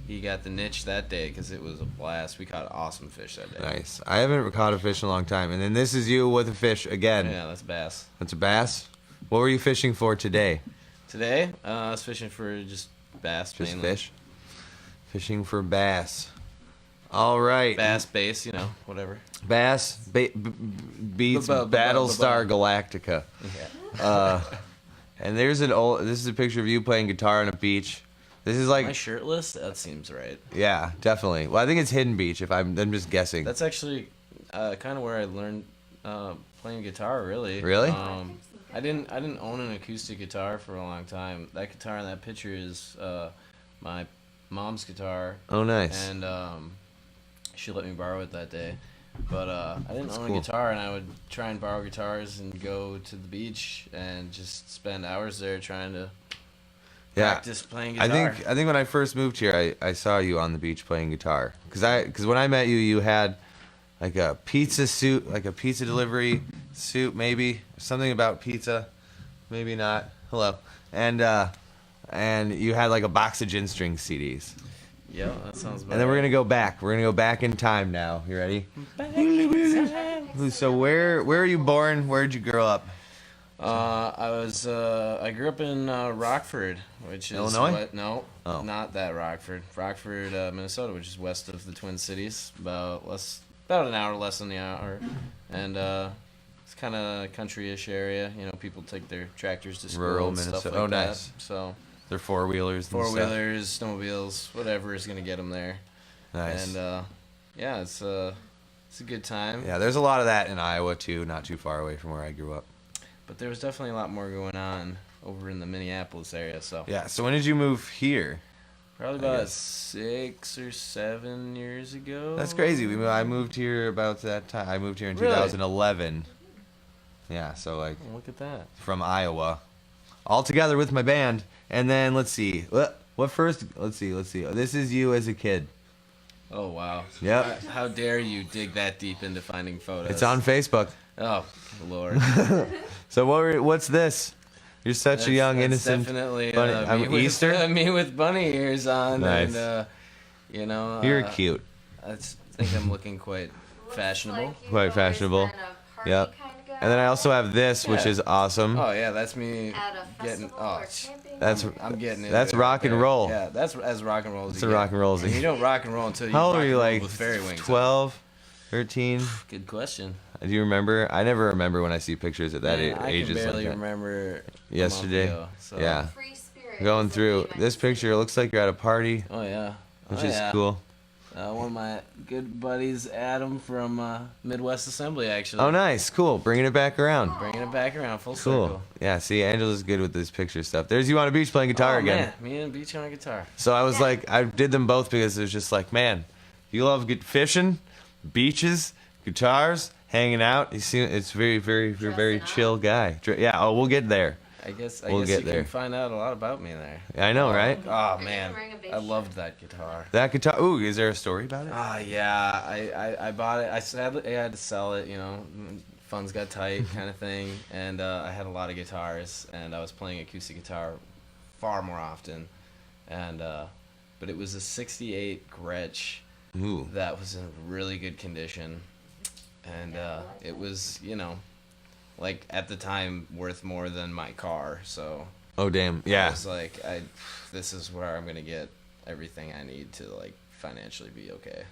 he got the niche that day because it was a blast. We caught awesome fish that day. Nice. I haven't caught a fish in a long time. And then this is you with a fish again. Yeah, that's bass. That's a bass. What were you fishing for today? Today, I was fishing for just bass, Just mainly. fish? Fishing for bass. All right. Bass, base, you know, whatever. Bass beats Battlestar Galactica. And this is a picture of you playing guitar on a beach. This is Am I like, shirtless? That seems right. yeah, definitely. Well, I think it's Hidden Beach if I'm just guessing. That's actually kind of where I learned playing guitar. Really. Really? I didn't own an acoustic guitar for a long time. That guitar in that picture is my mom's guitar, Oh, nice. and She let me borrow it that day. But I didn't own cool. a guitar, and I would try and borrow guitars and go to the beach and just spend hours there trying to practice playing guitar. I think when I first moved here, I saw you on the beach playing guitar. Cause when I met you, you had like a pizza suit, like a pizza delivery suit, maybe something about pizza, maybe not. Hello, and you had like a box of gin string CDs. Yeah, that sounds about And then we're right. gonna go back. We're gonna go back in time now. You ready? So where are you born? Where'd you grow up? I grew up in Rockford, which is Illinois? No, Oh. not that Rockford. Rockford, Minnesota, which is west of the Twin Cities, about an hour less than the hour, and it's kind of country-ish area. You know, people take their tractors to school Rural and stuff Minnesota. like Oh, that. nice. So They're four-wheelers. and stuff. four-wheelers, snowmobiles, whatever is gonna get them there. Nice. And yeah, it's a good time. Yeah, there's a lot of that in Iowa too, not too far away from where I grew up. But there was definitely a lot more going on over in the Minneapolis area. So Yeah. So when did you move here? probably I about guess. 6 or 7 years ago. That's crazy. I moved here about that time. I moved here in Really? 2011. Yeah. So like Oh, look at that. from Iowa, all together with my band. And then let's see. What first? Let's see. This is you as a kid. Oh wow. Yep. How dare you dig that deep into finding photos? It's on Facebook. Oh Lord. So what's this? You're such a young, That's innocent. Definitely bunny. I'm me with, Easter? me with bunny ears on. Nice. And you know. You're cute. I think I'm looking quite fashionable. Quite fashionable. Yep. And then I also have this, which Yeah. is awesome. Oh yeah, that's me At a getting. festival Oh, or camping? That's I'm getting it. That's rock and roll. Yeah, that's as rock and roll as It's you a get. rock and roll. And you don't rock and roll until you How old rock are you? and roll Like with fairy wings. 12, 13? Good question. Do you remember? I never remember when I see pictures at that Man, I age. can like barely that. remember a Yesterday. month ago, so. Yeah. Free spirit. Going This through will be my this picture, it looks like you're at a party, Oh yeah. which Oh, is yeah. cool. One of my good buddies, Adam from Midwest Assembly, actually. Oh, nice, cool. Bringing it back around. Bringing it back around full Cool. circle. Yeah. See, Angela's good with this picture stuff. There's you on a beach playing guitar Oh, again. Man, me and Beach on a guitar. So I was like, I did them both because it was just like, man, you love fishing, beaches, guitars, hanging out. You see, it's very, very, very chill guy. Yeah. Oh, we'll get there. I guess We'll you get there. can find out a lot about me there. I know, right? Oh man, wearing a beige I loved that guitar. That guitar. Ooh, is there a story about it? Yeah, I bought it. I had to sell it, you know, funds got tight kind of thing, and I had a lot of guitars, and I was playing acoustic guitar far more often, and but it was a '68 Gretsch Ooh. that was in really good condition, and it was, you know, like at the time worth more than my car, so Oh, damn. I Yeah. was like, this is where I'm gonna get everything I need to like financially be okay.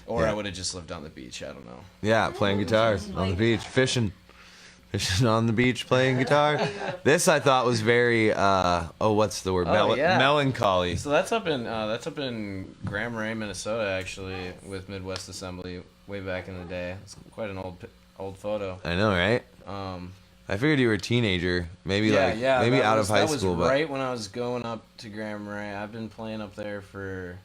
Or Yeah. I would have just lived on the beach. I don't know. Yeah, playing guitars on the beach, fishing on the beach, playing guitar. This I thought was very what's the word? Oh, yeah. Melancholy. So that's up in Grand Marais, Minnesota, actually, with Midwest Assembly way back in the day. It's quite an old photo. I know, right? I figured you were a teenager, maybe maybe that out was, of high that school, was but right when I was going up to Grand Marais. I've been playing up there for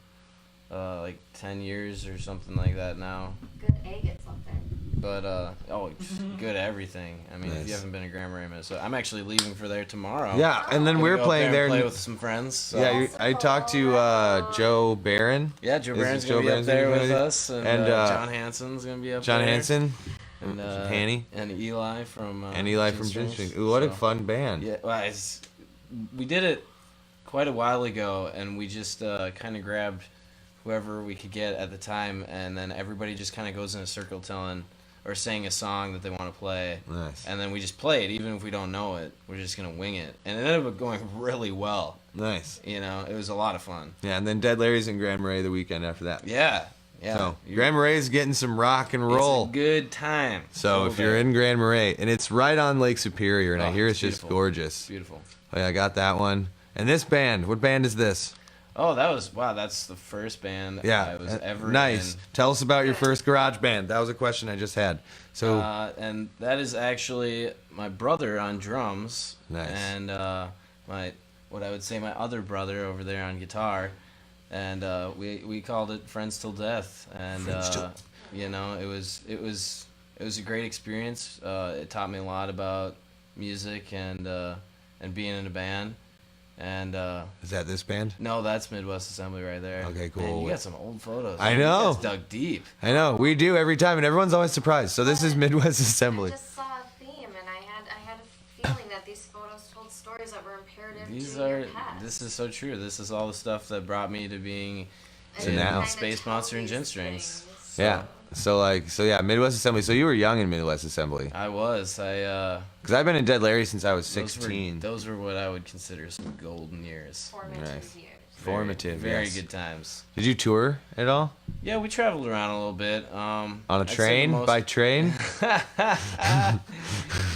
like 10 years or something like that now. Good agates up there. But good everything. I mean, if Nice. you haven't been to Grand Marais, Minnesota, I'm actually leaving for there tomorrow. yeah. And then Gonna we're go up playing there there. and play and- with some friends. So. yeah, I talked to Joe Barron, Yeah, Joe Is Barron's Joe gonna be Barron's up there gonna be with there? us, and, And, John Hansen's gonna be up John there. Hansen, and Hanny, and Eli from and Eli from Gin Gin Strings. String. Ooh, what a So, fun band. Yeah, well, we did it quite a while ago, and we just kind of grabbed whoever we could get at the time, and then everybody just kind of goes in a circle telling or saying a song that they want to play, Nice. and then we just play it, even if we don't know it. We're just gonna wing it, and it ended up going really well. Nice. You know, it was a lot of fun. Yeah, and then Dead Larry's in Grand Marais the weekend after that. Yeah, yeah. So You- Grand Marais is getting some rock and roll. It's a good time. So if you're in Grand Marais, and it's right on Lake Superior, and I Oh, hear it's it's just beautiful. gorgeous. Beautiful. Oh yeah, I got that one. And this band, what band is this? Oh, that's the first band Yeah, I was ever nice. in. Tell us about your first garage band. That was a question I just had. So And that is actually my brother on drums. Nice. And what I would say my other brother over there on guitar. and we called it Friends Till Death, and you know, it was a great experience. It taught me a lot about music and being in a band. And Is that this band? no, that's Midwest Assembly right there. Okay, cool. Man, you got some old photos. I You know. guys dug deep. I know we do every time, and everyone's always surprised. So this is Midwest I Assembly. just saw a theme, and I had a feeling that these photos told stories that were imperative These to are. your past. This is so true. This is all the stuff that brought me to being And So you now- kinda Space tell Monster and these Gin Strings. things. Yeah. So yeah, Midwest Assembly. So you were young in Midwest Assembly. I was. Because I've been in Dead Larry since I was 16. Those were what I would consider some golden years. Formative Nice. years. Formative, Very yes. good times. Did you tour at all? Yeah, we traveled around a little bit. On a I'd say train? the most- By train? I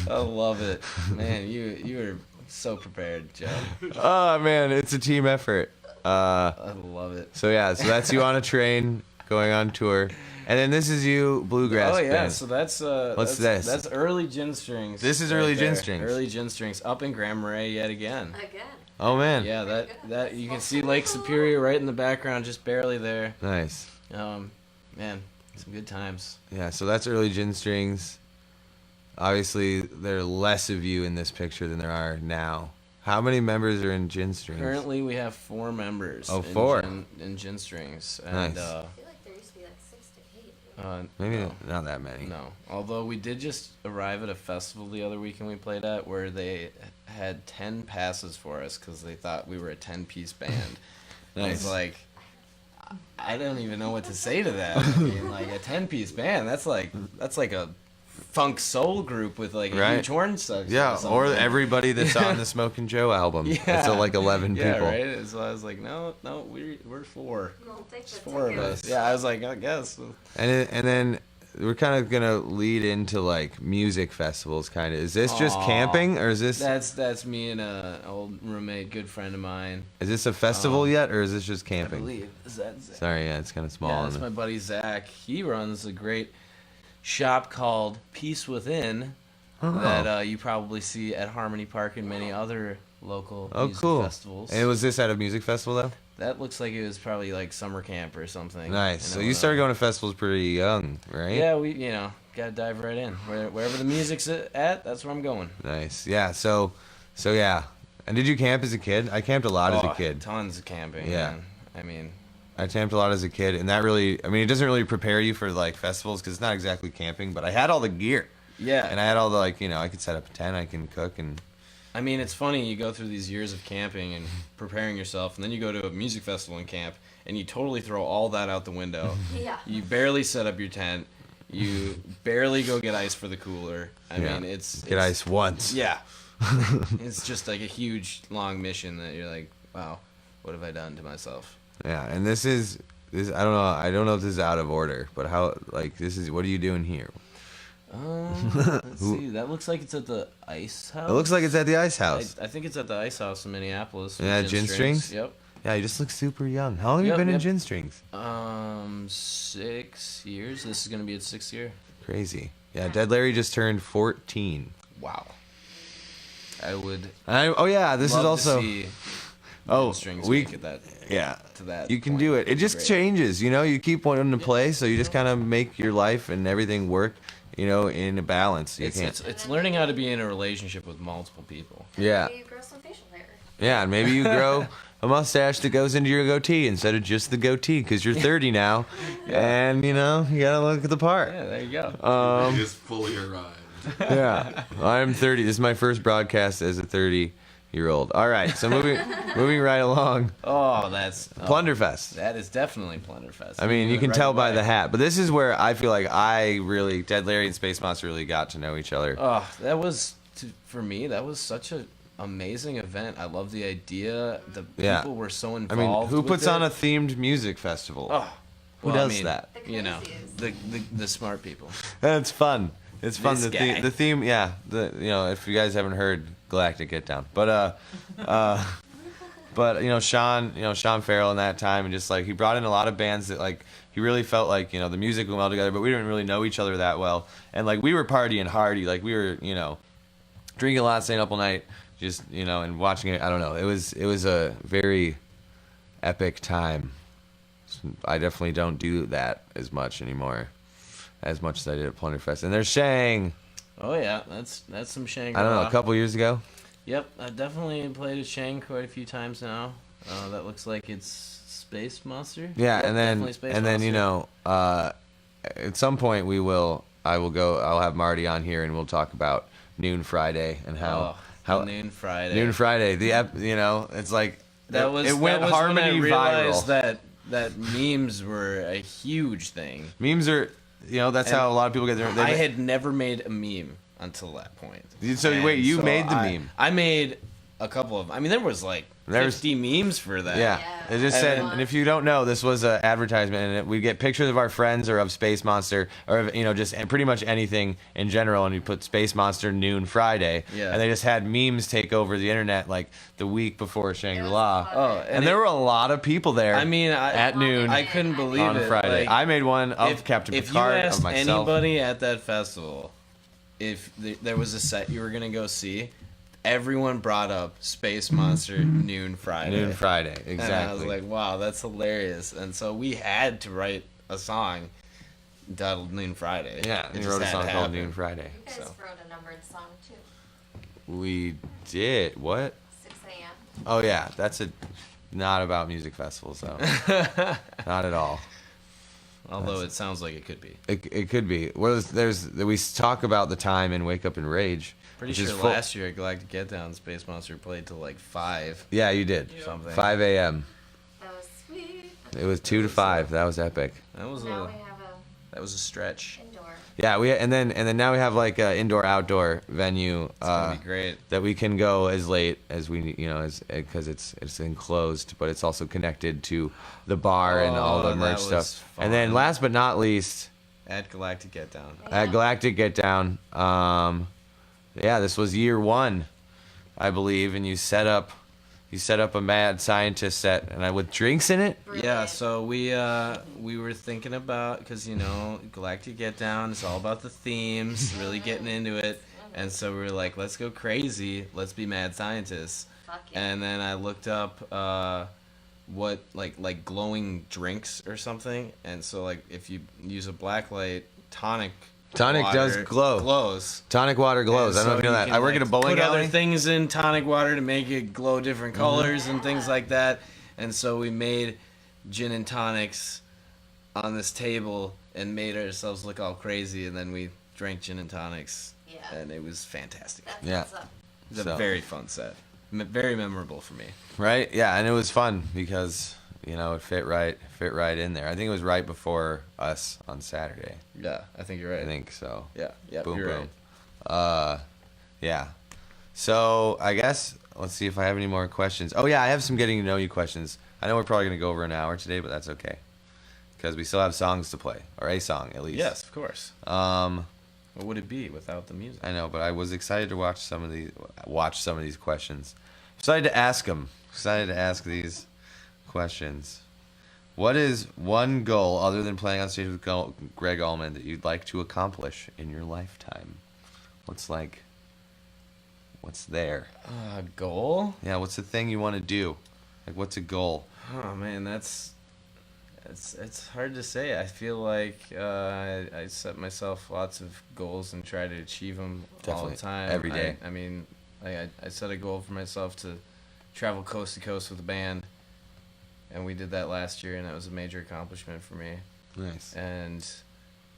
love it, man. You were so prepared, Joe. Oh man, it's a team effort. I love it. So yeah, so that's you on a train going on tour, and then this is you bluegrass Oh yeah, band. so that's What's that's, this? That's early Gin Strings. This is right early Gin there. Strings. Early Gin Strings up in Grand Marais yet again. Again. Oh man, Yeah, that you can see Lake Superior right in the background, just barely there. nice. Man, some good times. Yeah, so that's early Gin Strings. Obviously, there are less of you in this picture than there are now. How many members are in Gin Strings? Currently, we have 4 members. Oh, 4. in Gin Strings, and Nice. I feel like there used to be like 6 to 8. Maybe no. not that many. No. Although we did just arrive at a festival the other weekend we played at where they had 10 passes for us because they thought we were a 10-piece band. I was Nice. like, I don't even know what to say to that. I mean, like a 10-piece band, that's like a funk soul group with like a Right. huge horn section. Yeah, or something. everybody that's on the Smokin' Joe album. It's like 11 yeah, people. right. So I was like, no, we're 4. We'll take It's the 4 of tickets. us. Yeah, I was like, I guess. And then we're kind of gonna lead into like music festivals. Kind of. Is this just Aw. camping, or is this That's me and an old roommate, good friend of mine. a festival yet, or is this just I camping? believe. Is that Zach? Sorry, yeah, it's kind of small. Yeah, that's my buddy Zach. He runs a great shop called Peace Within that you probably see at Harmony Park and many other local Oh, music cool. festivals. And was this at a music festival though? That looks like it was probably like summer camp or something. Nice. So you started going to festivals pretty young, right? Yeah, we gotta dive right in. Wherever the music's at, that's where I'm going. Nice. Yeah. So yeah. And did you camp as a kid? I camped a lot as a kid. Tons of camping. Yeah. Man. I mean, I camped a lot as a kid, and that really, I mean, it doesn't really prepare you for like festivals because it's not exactly camping. But I had all the gear, yeah. and I had all the like, I could set up a tent, I can cook, and I mean, it's funny, you go through these years of camping and preparing yourself, and then you go to a music festival and camp, and you totally throw all that out the window. Yeah. You barely set up your tent. You barely go get ice for the cooler. I Yeah. mean, it's... get ice once. Yeah. It's just like a huge, long mission that you're like, wow, what have I done to myself? Yeah, and this I don't know if this is out of order, but what are you doing here? Let's see. That looks like it's at the Ice House. It looks like it's at the Ice House. I think it's at the Ice House in Minneapolis. Yeah, with Gin Strings? Yep. Yeah, you just look super young. How long have you Yep, been in yep. Gin Strings? 6 years. This is gonna be its 6th year. Crazy. Yeah, Dead Larry just turned 14. Wow. I would Oh yeah, this love is also. to see Oh, Gin Strings we make it that yeah. to that. You can point. do it. It It'd be just great. changes, You keep wanting to play, so you just kind of make your life and everything work, in a balance. You can't. It's learning how to be in a relationship with multiple people. Yeah. Maybe you grow some facial hair. Yeah, and maybe you grow a mustache that goes into your goatee instead of just the goatee because you're 30 now, and you gotta look at the part. Yeah, there you go. Just fully arrived. Yeah, I'm 30. This is my first broadcast as a 30-year-old. All right, so moving right along. Oh, that's Plunderfest. That is definitely Plunderfest. I mean, you went can right tell by away. the hat, but this is where I feel like Dead Larry and Space Monster really got to know each other. Oh, that was for me. That was such a amazing event. I love the idea. The Yeah. people were so I involved. mean, who with puts it. on a themed music festival? Oh, Who well, I does mean, that? You know, crazies. the smart people. That's fun. It's fun. This guy. The theme, yeah. If you guys haven't heard Galactic Get Down, but Sean Farrell in that time, and just like he brought in a lot of bands that like he really felt like the music went well together, but we didn't really know each other that well, and like we were partying hardy, like we were drinking a lot, staying up all night, just and watching it. I don't know. It was a very epic time. I definitely don't do that as much anymore, as much as I did at Plunderfest. And there's Shang. Oh yeah, that's some Shang. I don't know, a couple years ago. Yep, I definitely played with Shang quite a few times now. That looks like it's Space Monster. Yeah, Yep, and definitely Space then Monster. you know, at some point I'll have Marty on here and we'll talk about Noon Friday and how Noon Friday. Noon Friday, it's like That was it went that was Harmony when I realized viral. that memes were a huge thing. Memes are, that's And how a lot of people get their. I had never made a meme until that point. So And wait, you so made the I- meme? I made a couple of. I mean, there was like There's- 50 memes for that. Yeah. It just said, And- and if you don't know, this was an advertisement, and we get pictures of our friends or of Space Monster, or of, just and pretty much anything in general, and you put Space Monster Noon Friday, Yeah. and they just had memes take over the internet like the week before Shangri-La, Oh, and there were a lot of people there. I mean, at noon I couldn't believe on it. Friday. Like, I made one of Captain if Picard, you asked of myself. anybody at that festival if there was a set you were gonna go see, everyone brought up Space Monster Noon Friday. Noon Friday, And exactly. I was like, wow, that's hilarious. And so we had to write a song titled Noon Friday. Yeah, It we just wrote a had song to called happen. Noon Friday. You guys So. wrote a numbered song too. We did what? 6 a.m. Oh yeah, that's not about music festivals though. Not at all. Although it sounds like it could be. It could be. Well, we talk about the time in Wake Up and Rage. Pretty which sure is full- last year at Galactic Get Down, Space Monster played till like 5 Yeah, you did. something. 5 a.m. That was sweet. It was 2 to 5. That was epic. That was Now a we have a stretch. indoor. Yeah, and then now we have like an indoor outdoor venue It's gonna be great. that we can go as late as we because it's enclosed, but it's also connected to the bar and all the Oh, merch that was stuff. And then fun. last but not least, At Galactic Get Down. at Galactic Get Down, yeah, this was year 1, I believe, and you set up a mad scientist set and with drinks in it. Yeah, so we were thinking about, because Galactic Get Down is all about the themes, really getting into it, and so we were like, let's go crazy, let's be mad scientists. Fuck yeah. And then I looked up what like glowing drinks or something, and so like if you use a blacklight, tonic water does glow. glows. Tonic water glows. And I don't know if so you know that. can, I work at a bowling put alley. other things in tonic water to make it glow different colors and things like that. And so we made gin and tonics on this table and made ourselves look all crazy. And then we drank gin and tonics, Yeah. and it was fantastic. That's Yeah. what's up. It was So. a very fun set, very memorable for me. Right? Yeah, and it was fun because it fit right in there. I think it was right before us on Saturday. Yeah, I think you're right. I think so. Yeah, yeah, Boom, you're boom. right. Yeah. So I guess let's see if I have any more questions. Oh yeah, I have some getting to know you questions. I know we're probably gonna go over an hour today, but that's okay because we still have songs to play, or a song at least. Yes, of course. What would it be without the music? I know, but I was excited to watch some of these questions. Excited to ask them. Excited to ask these questions. What is one goal other than playing on stage with Greg Allman that you'd like to accomplish in your lifetime? What's there? Goal? Yeah, what's the thing you want to do? Like, what's a goal? Oh man, it's hard to say. I feel like I set myself lots of goals and try to achieve them all Definitely, the time. every day. I mean, I set a goal for myself to travel coast to coast with a band, and we did that last year, and that was a major accomplishment for me. Nice.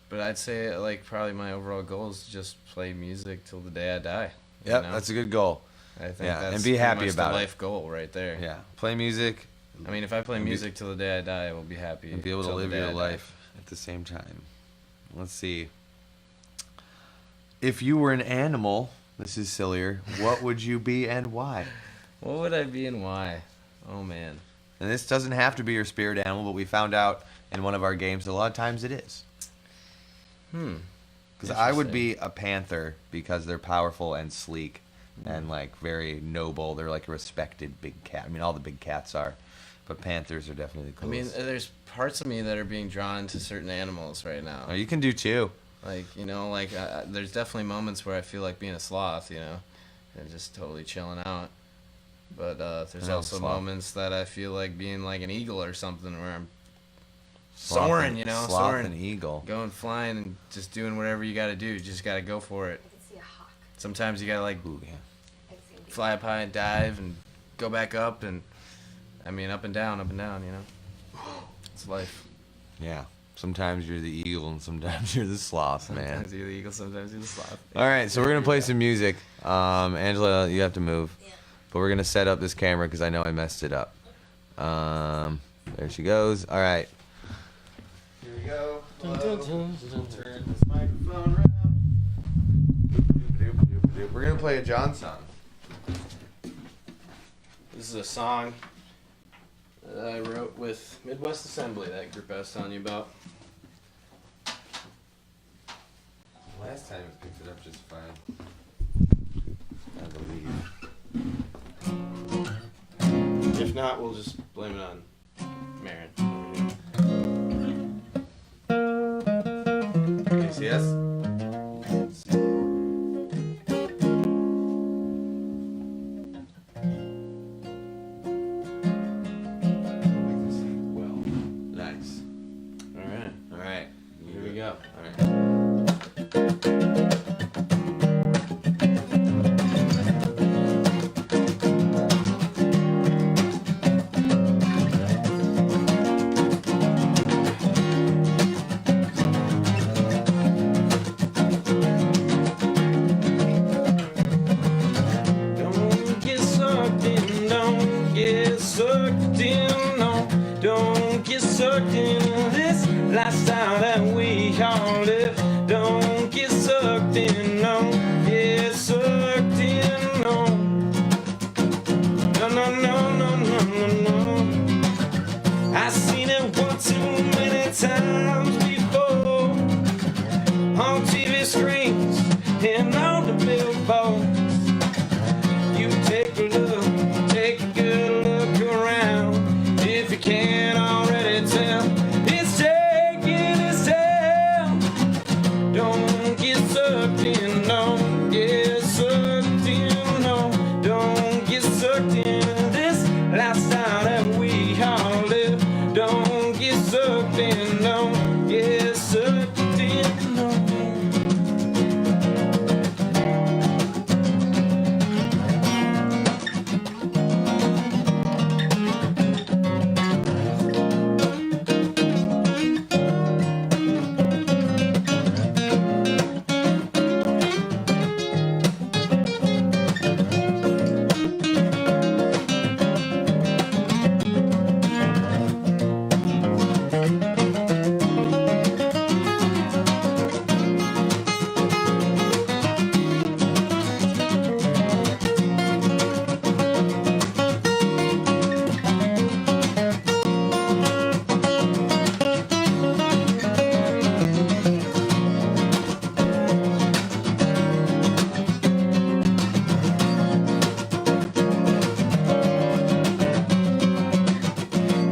But I'd say like probably my overall goal is to just play music till the day I die. you Yep, know? that's a good goal. I think yeah, that's and be pretty happy much about the it. life goal right there. Yeah, play music I mean, if I play And be- music till the day I die, I will be happy. and be able to till the live day I your die. life at the same time. Let's see. If you were an animal, this is sillier, what would you be and why? What would I be and why? Oh man. And this doesn't have to be your spirit animal, but we found out in one of our games that a lot of times it is. Because I would be a panther because they're powerful and sleek and like very noble. They're like a respected big cat. I mean, all the big cats are, but panthers are definitely the I mean, coolest. there's parts of me that are being drawn to certain animals right now. Oh, you can do two. Like, there's definitely moments where I feel like being a sloth, and just totally chilling out. But there's I know, also sloth. moments that I feel like being like an eagle or something where I'm soaring, you know, sloth soaring, and eagle. going flying and just doing whatever you got to do. You just got to go for it. I can see a hawk. Sometimes you got to like Ooh, yeah. I've seen people. fly up high and dive and go back up and, I mean, up and down, you know. It's life. Yeah. Sometimes you're the eagle and sometimes you're the sloth, man. Sometimes you're the eagle, sometimes you're the sloth. All right, so we're gonna play some music. Angela, you have to move, but we're gonna set up this camera because I know I messed it up. There she goes. All right. Here we go. Hello. Turn this microphone around. We're gonna play a John song. This is a song that I wrote with Midwest Assembly, that group I was telling you about. Last time it picked it up just fine. I believe. If not, we'll just blame it on Marin. ACS? Well, nice. Alright, All right. here we go. All right. Don't get sucked in, don't get sucked in, no. Don't get sucked in this lifestyle that we all live. Don't get sucked in, no. Get sucked in, no. No, no, no, no, no, no, no. I seen it one too many times before on TV screens and on the billboards. You take a look, take a good look around. If you can't already tell, it's taking its toll. Don't get sucked in, don't get sucked in, no. Don't get sucked in this lifestyle that we all live. Don't get sucked in, don't get sucked in, no.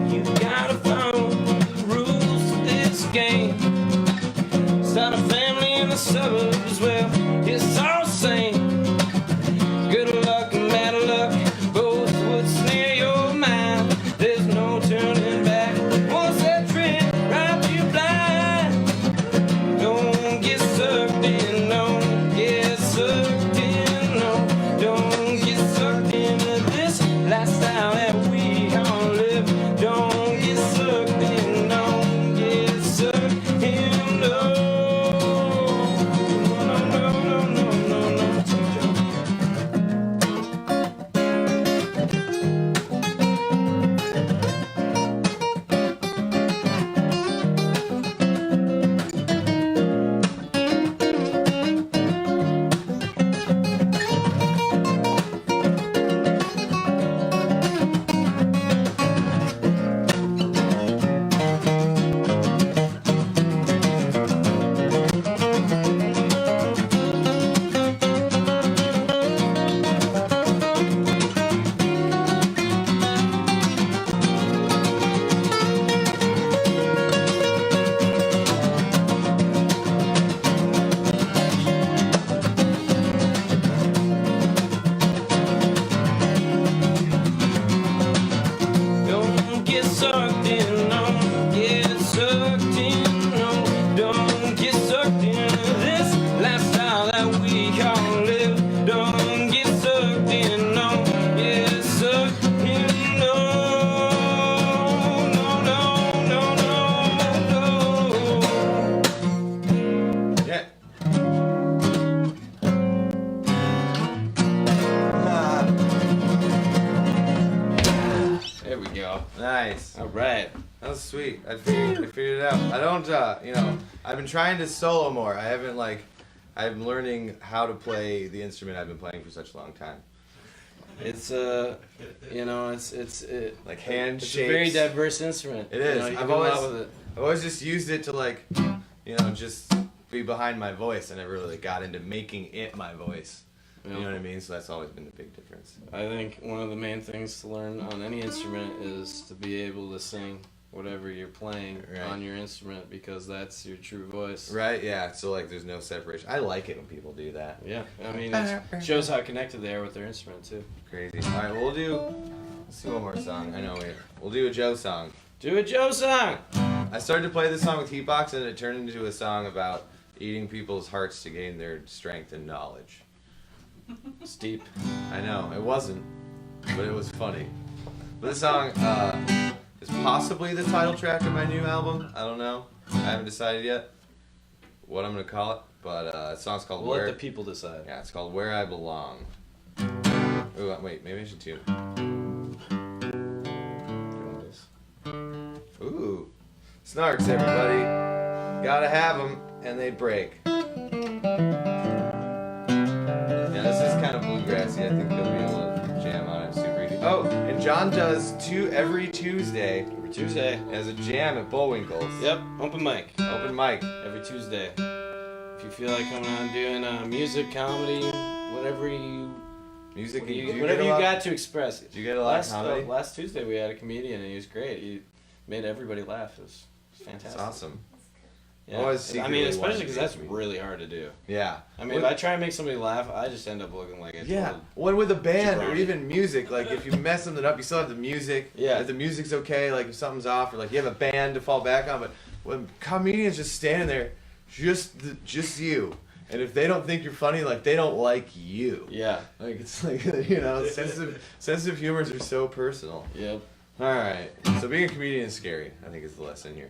You gotta follow the rules of this game. Start a family in the suburbs, well, it's all the same. Good luck and bad luck, both would snare your mind. There's no turning back. Once that trick drives you blind. Don't get sucked in, don't get sucked in, no. Don't get sucked into this lifestyle that we all live. Don't get sucked in, don't get sucked in, no. No, no, Nice. All right. That was sweet. I figured it out. I don't, I've been trying to solo more. I haven't, I'm learning how to play the instrument I've been playing for such a long time. It's Like hand it's shapes. a very diverse instrument. It is. You know, you can I've do a lot always, with it. I've always just used it to just be behind my voice. I never really got into making it my voice. You know what I mean? So that's always been the big difference. I think one of the main things to learn on any instrument is to be able to sing whatever you're playing on your instrument, because that's your true voice. Right? Yeah. So there's no separation. I like it when people do that. Yeah. I mean, it shows how connected they are with their instrument too. Crazy. All right. Let's do one more song. I know we'll do a Joe song. Do a Joe song. I started to play this song with Heatbox, and it turned into a song about eating people's hearts to gain their strength and knowledge. Steep. I know, it wasn't, but it was funny. But this song is possibly the title track of my new album. I don't know. I haven't decided yet what I'm going to call it, but the song's called We'll let the people decide. Yeah, it's called Where I Belong. Ooh, wait, maybe I should tune it. Ooh. Snarks, everybody. Gotta have them, and they break. Yeah, this is kind of bluegrassy. I think you'll be able to jam on it super easy. Oh, and John does every Tuesday. Every Tuesday. As a jam at Bullwinkle's. Yep, open mic. Open mic. Every Tuesday. If you feel like coming on doing music, comedy, whatever you got to express. Did you get a lot of comedy? Last Tuesday we had a comedian and he was great. He made everybody laugh. It was fantastic. That's awesome. Yeah. Always I mean, especially because because that's really hard to do. Yeah. I mean, if I try and make somebody laugh, I just end up looking like a total When with a band or jabroni. even music, if you mess something up, you still have the music. Yeah. If the music's okay, if something's off, or you have a band to fall back on. But when comedians just standing there, just you, and if they don't think you're funny, they don't like you. Yeah. Sensitive humors are so personal. Yep. All right. So being a comedian is scary, I think, is the lesson here.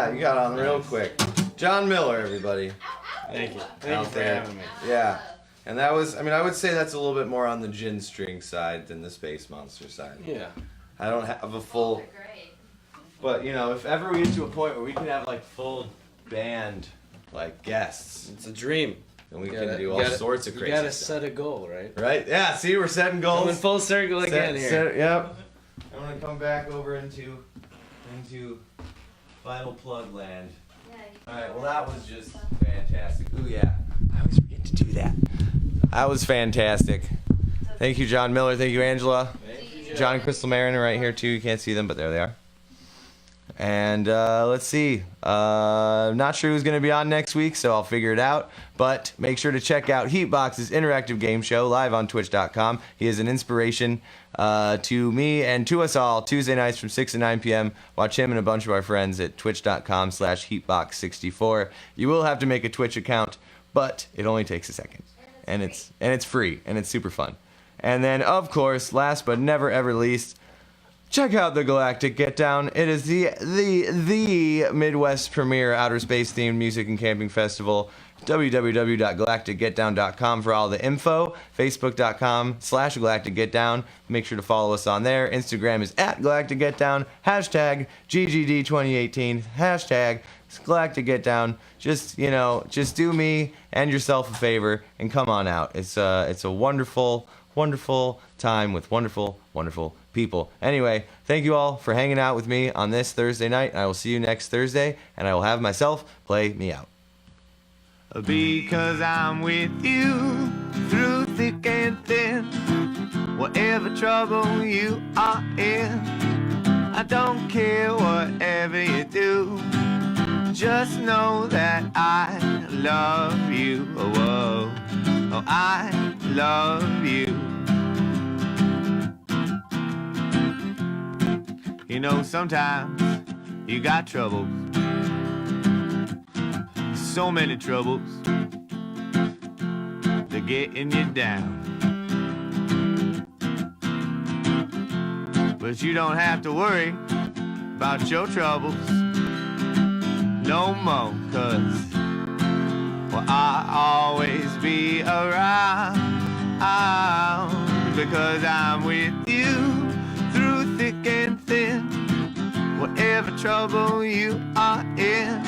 Yeah, you got on real quick. John Miller, everybody. Thank you. Thank you Out for there. having me. Yeah. And that was, I mean, I would say that's a little bit more on the gin string side than the Space Monster side. Yeah. I don't have a full, They're great. but you know, if ever we get to a point where we can have like full band, like guests, It's a dream. and we You can gotta- do you all gotta- sorts of crazy You gotta stuff. set a goal, right? Right? Yeah, see, we're setting goals. Coming full circle again here. Yep. I'm gonna come back over into final plug land. Alright, well that was just fantastic. Ooh yeah. I always forget to do that. That was fantastic. Thank you, John Miller. Thank you, Angela. Thank you, John and Crystal Marin are right here too. You can't see them, but there they are. And let's see. Not sure who's going to be on next week, so I'll figure it out. But make sure to check out Heatbox's interactive game show live on Twitch.com. He is an inspiration to me and to us all Tuesday nights from 6 to 9 p.m. Watch him and a bunch of our friends at twitch.com/Heatbox64. You will have to make a Twitch account, but it only takes a second. And it's free, and it's super fun. And then, of course, last but never ever least, check out the Galactic Get Down. It is the Midwest premier outer space themed music and camping festival. www.galacticgetdown.com for all the info. Facebook.com/GalacticGetDown. Make sure to follow us on there. Instagram is @GalacticGetDown. Hashtag GGD2018. Hashtag Galactic Get Down. Just do me and yourself a favor and come on out. It's a wonderful, wonderful time with wonderful, wonderful people. Anyway, thank you all for hanging out with me on this Thursday night. I will see you next Thursday, and I will have myself play me out. Because I'm with you through thick and thin, whatever trouble you are in, I don't care whatever you do, just know that I love you. Oh, I love you. You know, sometimes you got troubles, so many troubles, they're getting you down. But you don't have to worry about your troubles no more, 'cause well, I'll always be around, because I'm with you through thick and thin, whatever trouble you are in,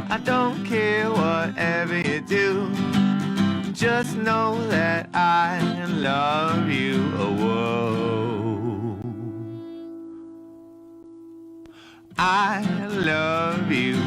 I don't care whatever you do, just know that I love you. Oh, I love you.